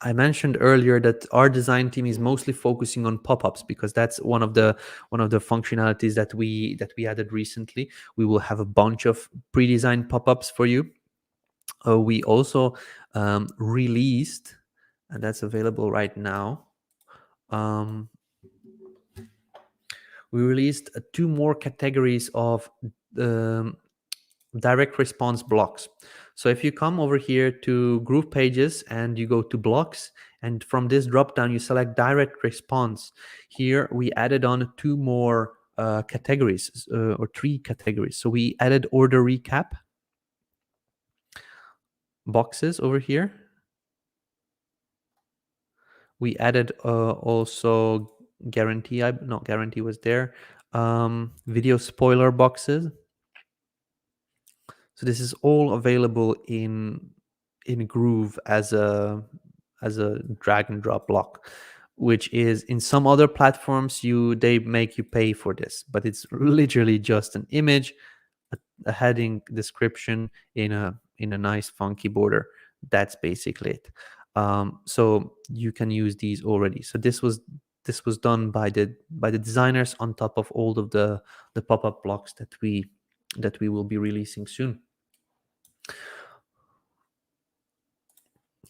S1: I mentioned earlier that our design team is mostly focusing on pop-ups, because that's one of the functionalities that we added recently. We will have a bunch of pre-designed pop-ups for you. We also released, and that's available right now. We released 2 more categories of direct response blocks. So if you come over here to GroovePages and you go to blocks, and from this drop down you select direct response, here we added on 2 more categories, or 3 categories. So we added order recap boxes over here. We added also guarantee, not guarantee was there, video spoiler boxes. So this is all available in Groove as a drag and drop block, which is in some other platforms they make you pay for this, but it's literally just an image, a heading, description in a nice funky border. That's basically it. So you can use these already. So this was done by the designers on top of all of the pop-up blocks that we will be releasing soon.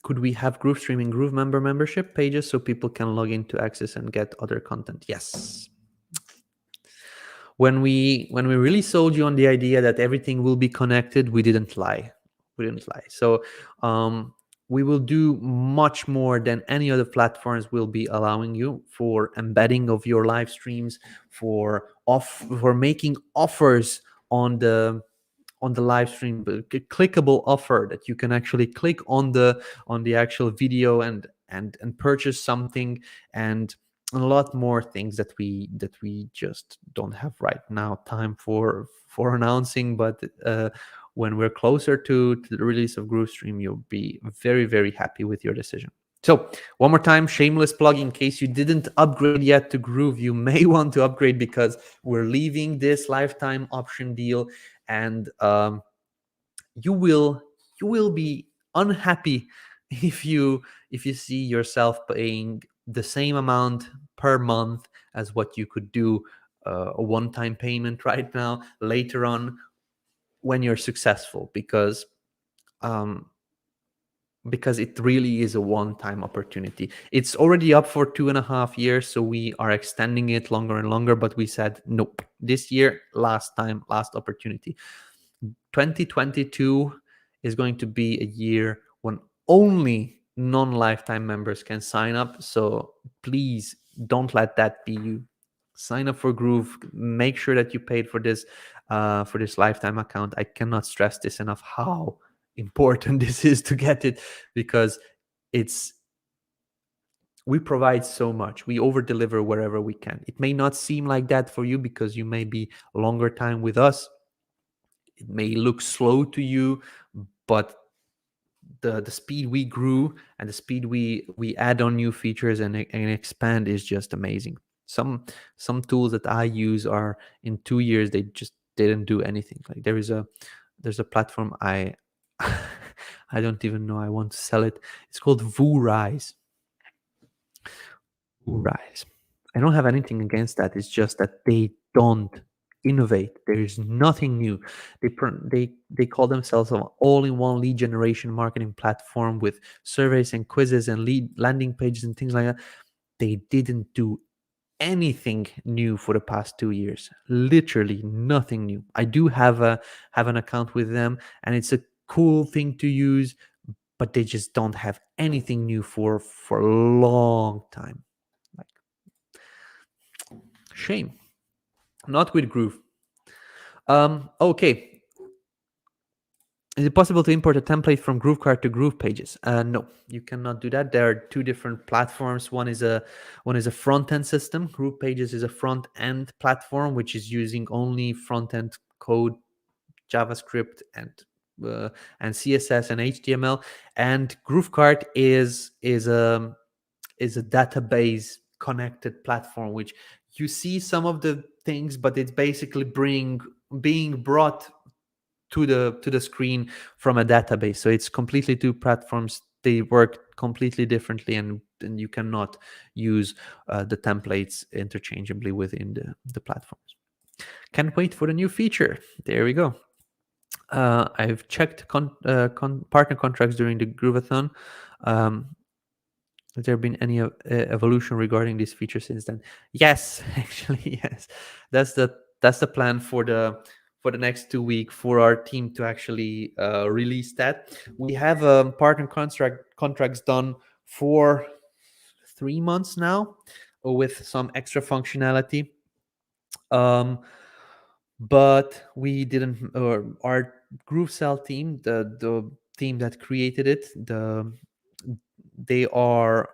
S1: Could we have Groove Streaming GrooveMember membership pages so people can log in to access and get other content? Yes. When we really sold you on the idea that everything will be connected, we didn't lie. So we will do much more than any other platforms will be allowing you for embedding of your live streams, for making offers on the live stream, but clickable offer that you can actually click on the actual video and purchase something, and a lot more things that we just don't have right now time for announcing. But when we're closer to the release of GrooveStream, you'll be very, very happy with your decision. So one more time, shameless plug, in case you didn't upgrade yet to Groove, you may want to upgrade, because we're leaving this lifetime option deal, and you will be unhappy if you see yourself paying the same amount per month as what you could do a one-time payment right now later on when you're successful, um, because it really is a one-time opportunity. It's already up for 2.5 years, so we are extending it longer and longer, but we said nope, this year, last time, last opportunity. 2022 is going to be a year when only non-lifetime members can sign up, so please don't let that be you. Sign up for Groove, make sure that you paid for this lifetime account. I cannot stress this enough, how important this is to get it, because it's we provide so much, we over deliver wherever we can. It may not seem like that for you because you may be a longer time with us, it may look slow to you, but the speed we grew and the speed we add on new features and expand is just amazing. Some tools that I use are in 2 years they just didn't do anything. Like there's a platform I I don't even know I want to sell it. It's called VooRise. VooRise. I don't have anything against that. It's just that they don't innovate. There is nothing new. They call themselves an all-in-one lead generation marketing platform with surveys and quizzes and lead landing pages and things like that. They didn't do anything new for the past 2 years. Literally nothing new. I do have an account with them, and it's a cool thing to use, but they just don't have anything new for a long time. Like, shame. Not with Groove. Okay. Is it possible to import a template from GrooveKart to GroovePages? No, you cannot do that. There are two different platforms. One is a front end system. GroovePages is a front end platform which is using only front end code, JavaScript and CSS and HTML. And GrooveKart is a database connected platform, which you see some of the things, but it's basically being brought to the screen from a database. So it's completely two platforms. They work completely differently, and you cannot use the templates interchangeably within the platforms. Can't wait for the new feature. There we go. I've checked partner contracts during the Groovathon. Has there been any evolution regarding this feature since then? Yes, actually, yes. That's the plan for the next 2 weeks for our team to actually release that. We have partner contracts done for 3 months now with some extra functionality. But we didn't, or our GrooveSell team, the team that created it, they are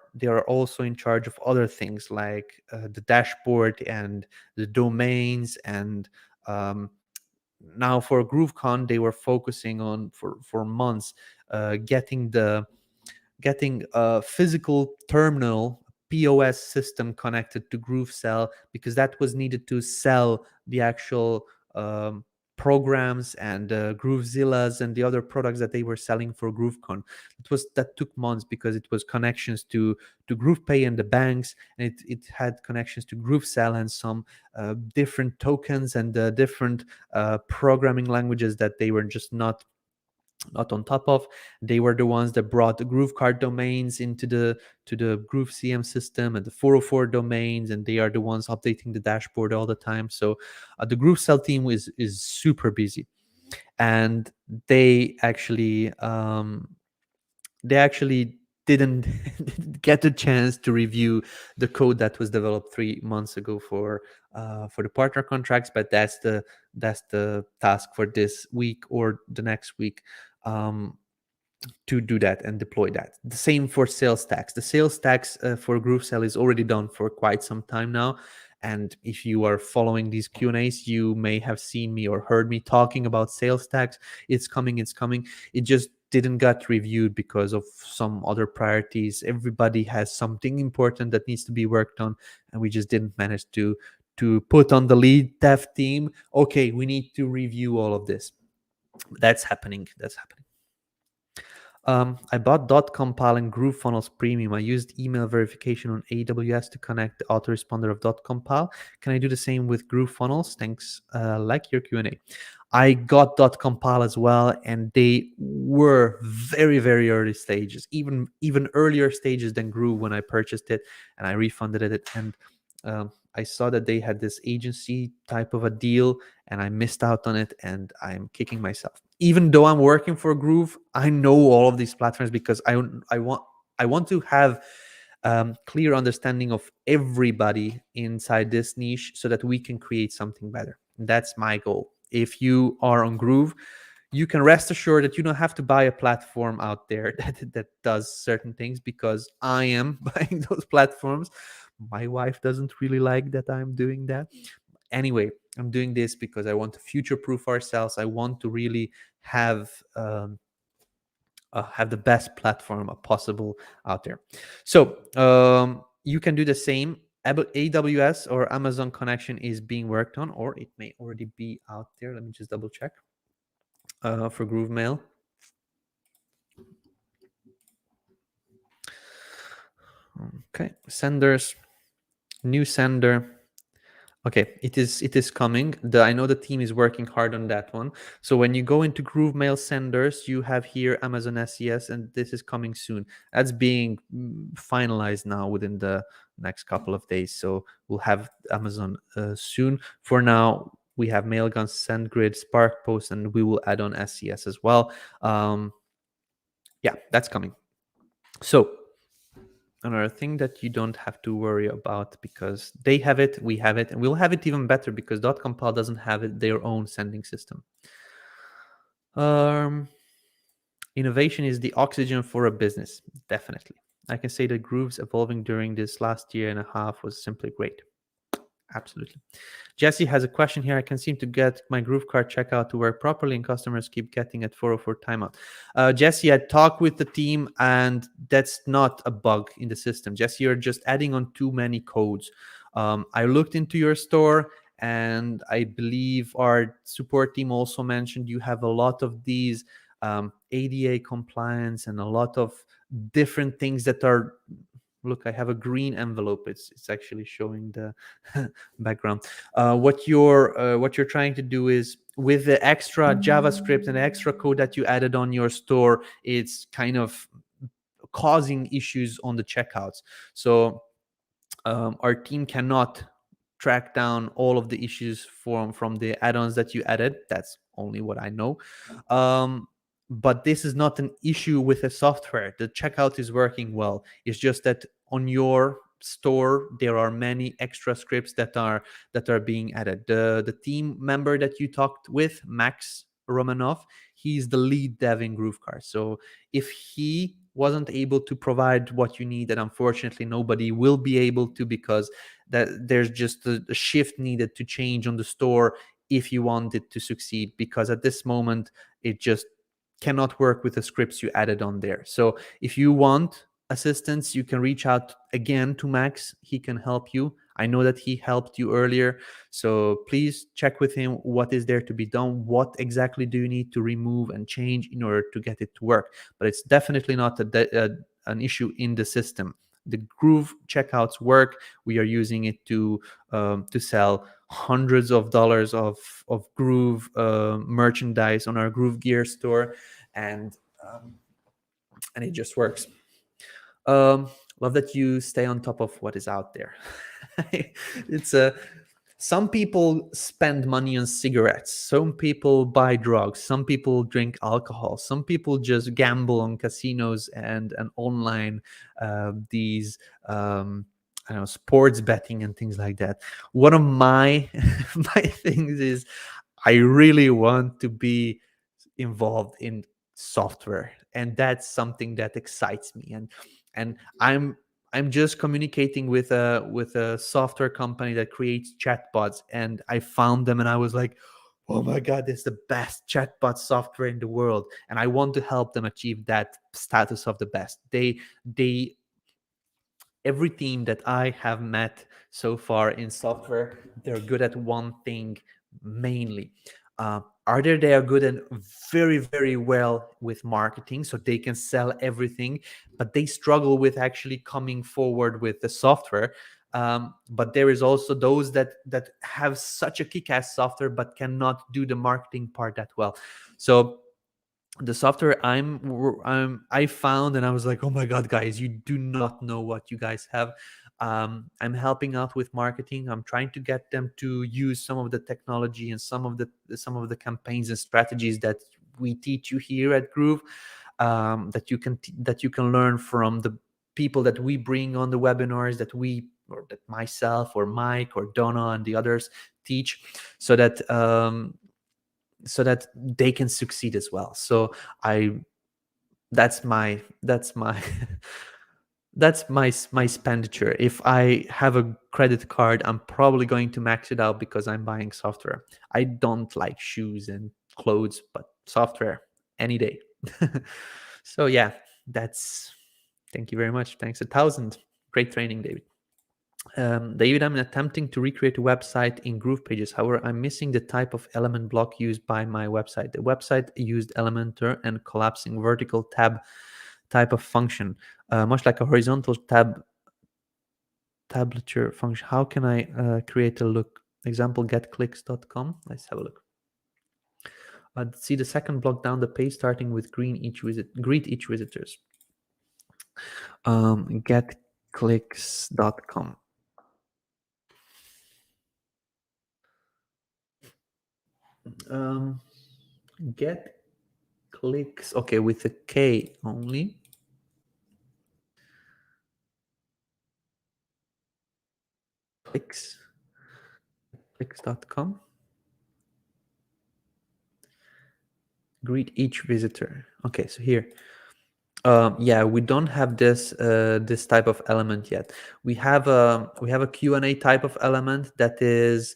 S1: also in charge of other things like the dashboard and the domains. And now for GrooveKon, they were focusing on for months getting a physical terminal POS system connected to GrooveSell, because that was needed to sell the actual programs and GrooveZillas and the other products that they were selling for GrooveKon. That took months because it was connections to GroovePay and the banks, and it had connections to GrooveSell and some different tokens and different programming languages that they were just not on top of. They were the ones that brought the GrooveKart domains into the GrooveCM system and the 404 domains, and they are the ones updating the dashboard all the time. So the GrooveSell team is super busy, and they actually didn't get the chance to review the code that was developed 3 months ago for the partner contracts. But that's the task for this week or the next week, to do that and deploy that. The same for sales tax. The sales tax for GrooveSell is already done for quite some time now. And if you are following these Q&As, you may have seen me or heard me talking about sales tax. It's coming. It just didn't get reviewed because of some other priorities. Everybody has something important that needs to be worked on, and we just didn't manage to put on the lead dev team, okay, we need to review all of this. That's happening. I bought .compile and GrooveFunnels Premium. I used email verification on AWS to connect the autoresponder of .compile. Can I do the same with GrooveFunnels? Thanks. Like your Q&A. I got .compile as well, and they were very, very early stages, even earlier stages than Groove when I purchased it, and I refunded it. And I saw that they had this agency type of a deal, and I missed out on it, and I'm kicking myself. Even though I'm working for Groove, I know all of these platforms because I want to have clear understanding of everybody inside this niche so that we can create something better. That's my goal. If you are on Groove, you can rest assured that you don't have to buy a platform out there that does certain things, because I am buying those platforms. My wife doesn't really like that I'm doing that. Anyway, I'm doing this because I want to future proof ourselves. I want to really have have the best platform possible out there. So you can do the same. AWS or Amazon connection is being worked on, or it may already be out there. Let me just double check for GrooveMail. Okay, senders, new sender. Okay, it is coming. I know the team is working hard on that one. So when you go into GrooveMail senders, you have here Amazon SES, and this is coming soon. That's being finalized now within the next couple of days. So we'll have Amazon soon. For now, we have Mailgun, SendGrid, SparkPost, and we will add on SES as well. Yeah, that's coming. So another thing that you don't have to worry about, because they have it, we have it, and we'll have it even better because .compile doesn't have it, their own sending system. Innovation is the oxygen for a business. Definitely. I can say that Groove's evolving during this last year and a half was simply great. Absolutely. Jesse has a question here. I can seem to get my GrooveKart checkout to work properly, and customers keep getting at 404 timeout. Jesse, I talked with the team, and that's not a bug in the system. Jesse, you're just adding on too many codes. I looked into your store, and I believe our support team also mentioned you have a lot of these ADA compliance and a lot of different things that are. Look, I have a green envelope. It's actually showing the background. What you're trying to do is, with the extra JavaScript and extra code that you added on your store, it's kind of causing issues on the checkouts. So our team cannot track down all of the issues from the add-ons that you added. That's only what I know. But this is not an issue with the software. The checkout is working well. It's just that on your store there are many extra scripts that are being added. The team member that you talked with, Max Romanov, he's the lead dev in GrooveKart. So if he wasn't able to provide what you need, and unfortunately nobody will be able to, because that there's just a shift needed to change on the store if you want it to succeed, because at this moment it just cannot work with the scripts you added on there. So if you want assistance, you can reach out again to Max. He can help you. I know that he helped you earlier, so please check with him what is there to be done, what exactly do you need to remove and change in order to get it to work. But it's definitely not an issue in the system. The Groove checkouts work. We are using it to sell hundreds of dollars of Groove merchandise on our Groove Gear store, and it just works. Love that you stay on top of what is out there. It's some people spend money on cigarettes, some people buy drugs, some people drink alcohol, some people just gamble on casinos and online these I don't know, sports betting and things like that. One of my my things is, I really want to be involved in software, and that's something that excites me. And I'm just communicating with a software company that creates chatbots, and I found them and I was like, oh my god, this is the best chatbot software in the world, and I want to help them achieve that status of the best. They every team that I have met so far in software, they're good at one thing mainly. Either they are good and very, very well with marketing, so they can sell everything, but they struggle with actually coming forward with the software. But there is also those that have such a kick-ass software but cannot do the marketing part that well. So the software I found, and I was like, oh my god, guys, you do not know what you guys have. I'm helping out with marketing. I'm trying to get them to use some of the technology and some of the campaigns and strategies that we teach you here at Groove, that you can learn from the people that we bring on the webinars, or that myself or Mike or Donna and the others teach, so that they can succeed as well. So I that's my that's my expenditure. If I have a credit card, I'm probably going to max it out because I'm buying software. I don't like shoes and clothes, but software any day. So yeah, that's thank you very much. Thanks 1,000. Great training, David. David, I'm attempting to recreate a website in GroovePages. However, I'm missing the type of element block used by my website. The website used Elementor and collapsing vertical tab type of function, much like a horizontal tablature function. How can I create a look? Example, getclicks.com. Let's have a look. See the second block down the page, starting with greet each visitors. Getclicks.com. Get clicks, okay, with a K only. Clicks.com. Greet each visitor. Okay, so here, yeah, we don't have this type of element yet. We have a Q&A type of element that is,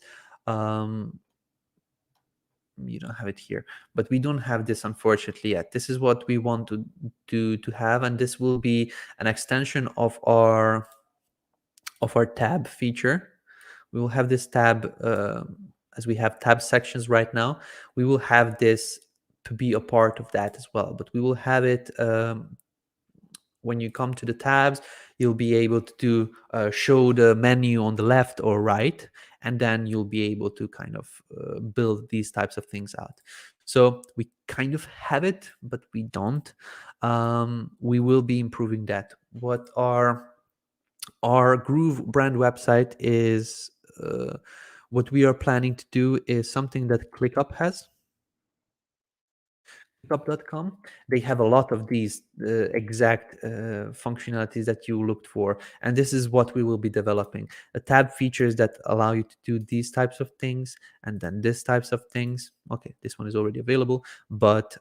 S1: you don't have it here, but we don't have this unfortunately yet. This is what we want to have, and this will be an extension of our tab feature. We will have this tab, as we have tab sections right now. We will have this to be a part of that as well, but we will have it, when you come to the tabs, you'll be able to show the menu on the left or right, and then you'll be able to kind of build these types of things out. So we kind of have it, but we don't. We will be improving that. What our Groove brand website is, what we are planning to do is something that ClickUp has. ClickUp.com. They have a lot of these exact functionalities that you looked for, and this is what we will be developing. A tab features that allow you to do these types of things, and then these types of things. Okay, this one is already available, but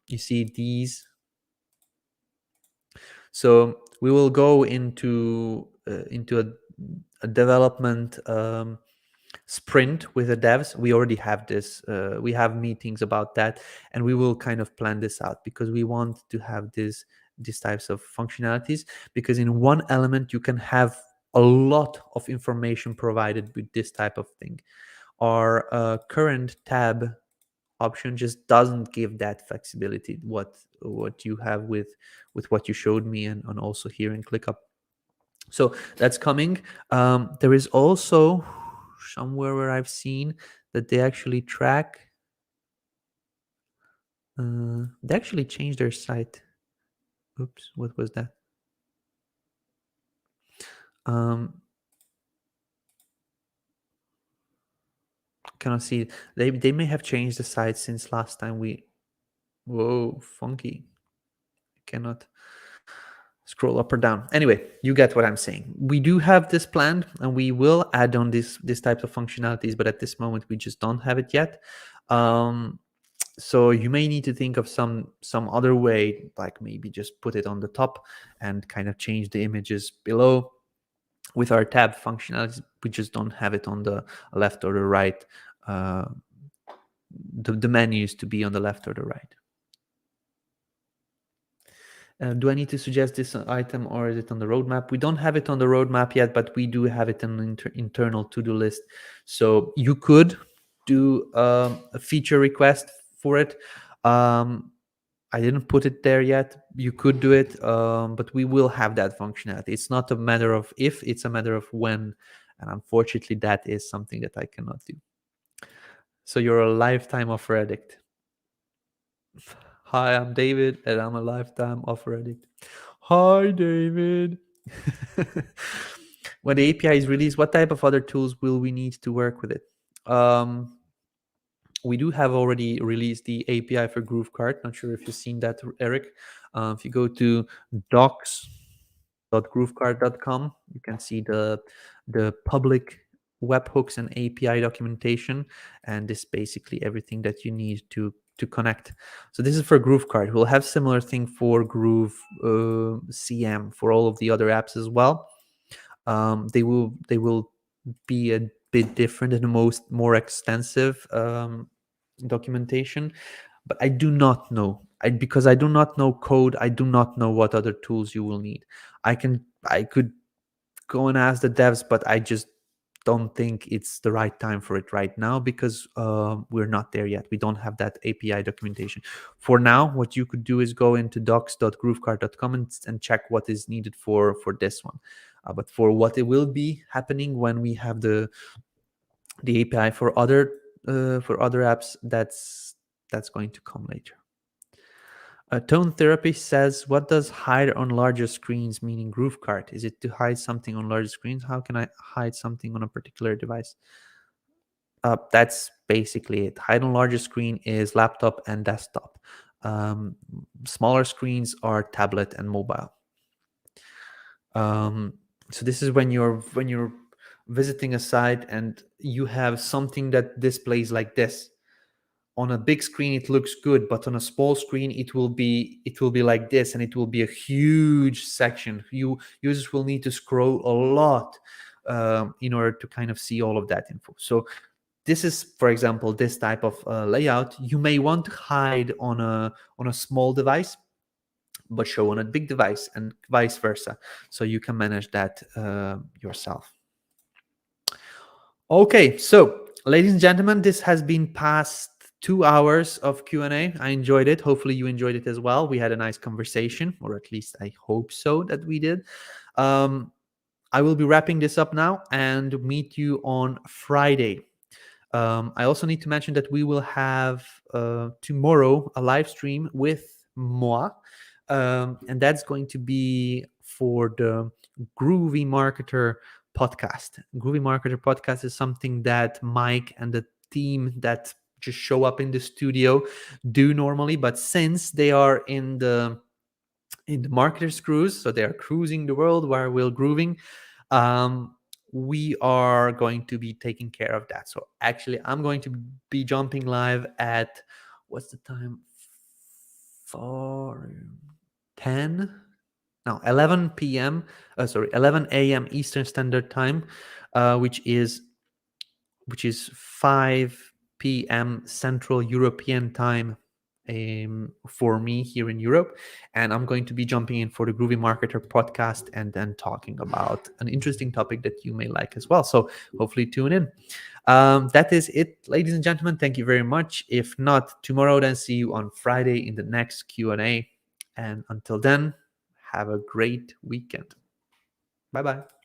S1: you see these. So we will go into a development sprint with the devs. We already have this. We have meetings about that, and we will kind of plan this out because we want to have these types of functionalities. Because in one element you can have a lot of information provided with this type of thing. Our current tab option just doesn't give that flexibility what you have with what you showed me, and also here in ClickUp. So that's coming. There is also somewhere where I've seen that they actually track. They actually changed their site. Oops, what was that? Cannot see. They may have changed the site since last time we. Whoa, funky. Cannot scroll up or down. Anyway, you get what I'm saying. We do have this planned, and we will add on this type of functionalities, but at this moment we just don't have it yet. So you may need to think of some other way, like maybe just put it on the top and kind of change the images below. With our tab functionalities, we just don't have it on the left or the right. The menus to be on the left or the right. Do I need to suggest this item, or is it on the roadmap? We don't have it on the roadmap yet, but we do have it on an internal to-do list. So you could do a feature request for it. I didn't put it there yet. You could do it, but we will have that functionality. It's not a matter of if, it's a matter of when. And unfortunately, that is something that I cannot do. So you're a lifetime offer addict. Hi, I'm David, and I'm a lifetime offer addict. Hi, David. When the API is released, what type of other tools will we need to work with it? We do have already released the API for GrooveKart. Not sure if you've seen that, Eric. If you go to docs.groovekart.com, you can see the public webhooks and API documentation, and this is basically everything that you need to connect. So this is for GrooveKart. We'll have similar thing for Groove CM for all of the other apps as well. They will be a bit different and more extensive documentation, but I do not know. Because I do not know code, I do not know what other tools you will need. I could go and ask the devs, but I just don't think it's the right time for it right now, because we're not there yet. We don't have that API documentation. For now, what you could do is go into docs.groovekart.com and check what is needed for this one. But for what it will be happening when we have the API for other apps, that's going to come later. Tone Therapy says, what does hide on larger screens mean in GrooveKart? Is it to hide something on larger screens? How can I hide something on a particular device? That's basically it. Hide on larger screen is laptop and desktop. Smaller screens are tablet and mobile. So this is when you're visiting a site and you have something that displays like this. On a big screen it looks good, but on a small screen it will be like this, and it will be a huge section. Users will need to scroll a lot in order to kind of see all of that info. So this is, for example, this type of layout you may want to hide on a small device but show on a big device, and vice versa. So you can manage that yourself. Okay, so ladies and gentlemen, this has been past 2 hours of Q&A. I enjoyed it. Hopefully you enjoyed it as well. We had a nice conversation, or at least I hope so that we did. I will be wrapping this up now and meet you on Friday. I also need to mention that we will have tomorrow a live stream with Moa, and that's going to be for the Groovy Marketer podcast. Groovy Marketer podcast is something that Mike and the team that just show up in the studio do normally, but since they are in the marketers cruise, so they are cruising the world while we're grooving, we are going to be taking care of that. So actually I'm going to be jumping live at, what's the time, 11 p.m. 11 a.m. Eastern Standard Time, which is 5 p.m. Central European Time for me here in Europe. And I'm going to be jumping in for the Groovy Marketer podcast and then talking about an interesting topic that you may like as well. So hopefully tune in. That is it, ladies and gentlemen. Thank you very much. If not tomorrow, then see you on Friday in the next Q&A. And until then, have a great weekend. Bye-bye.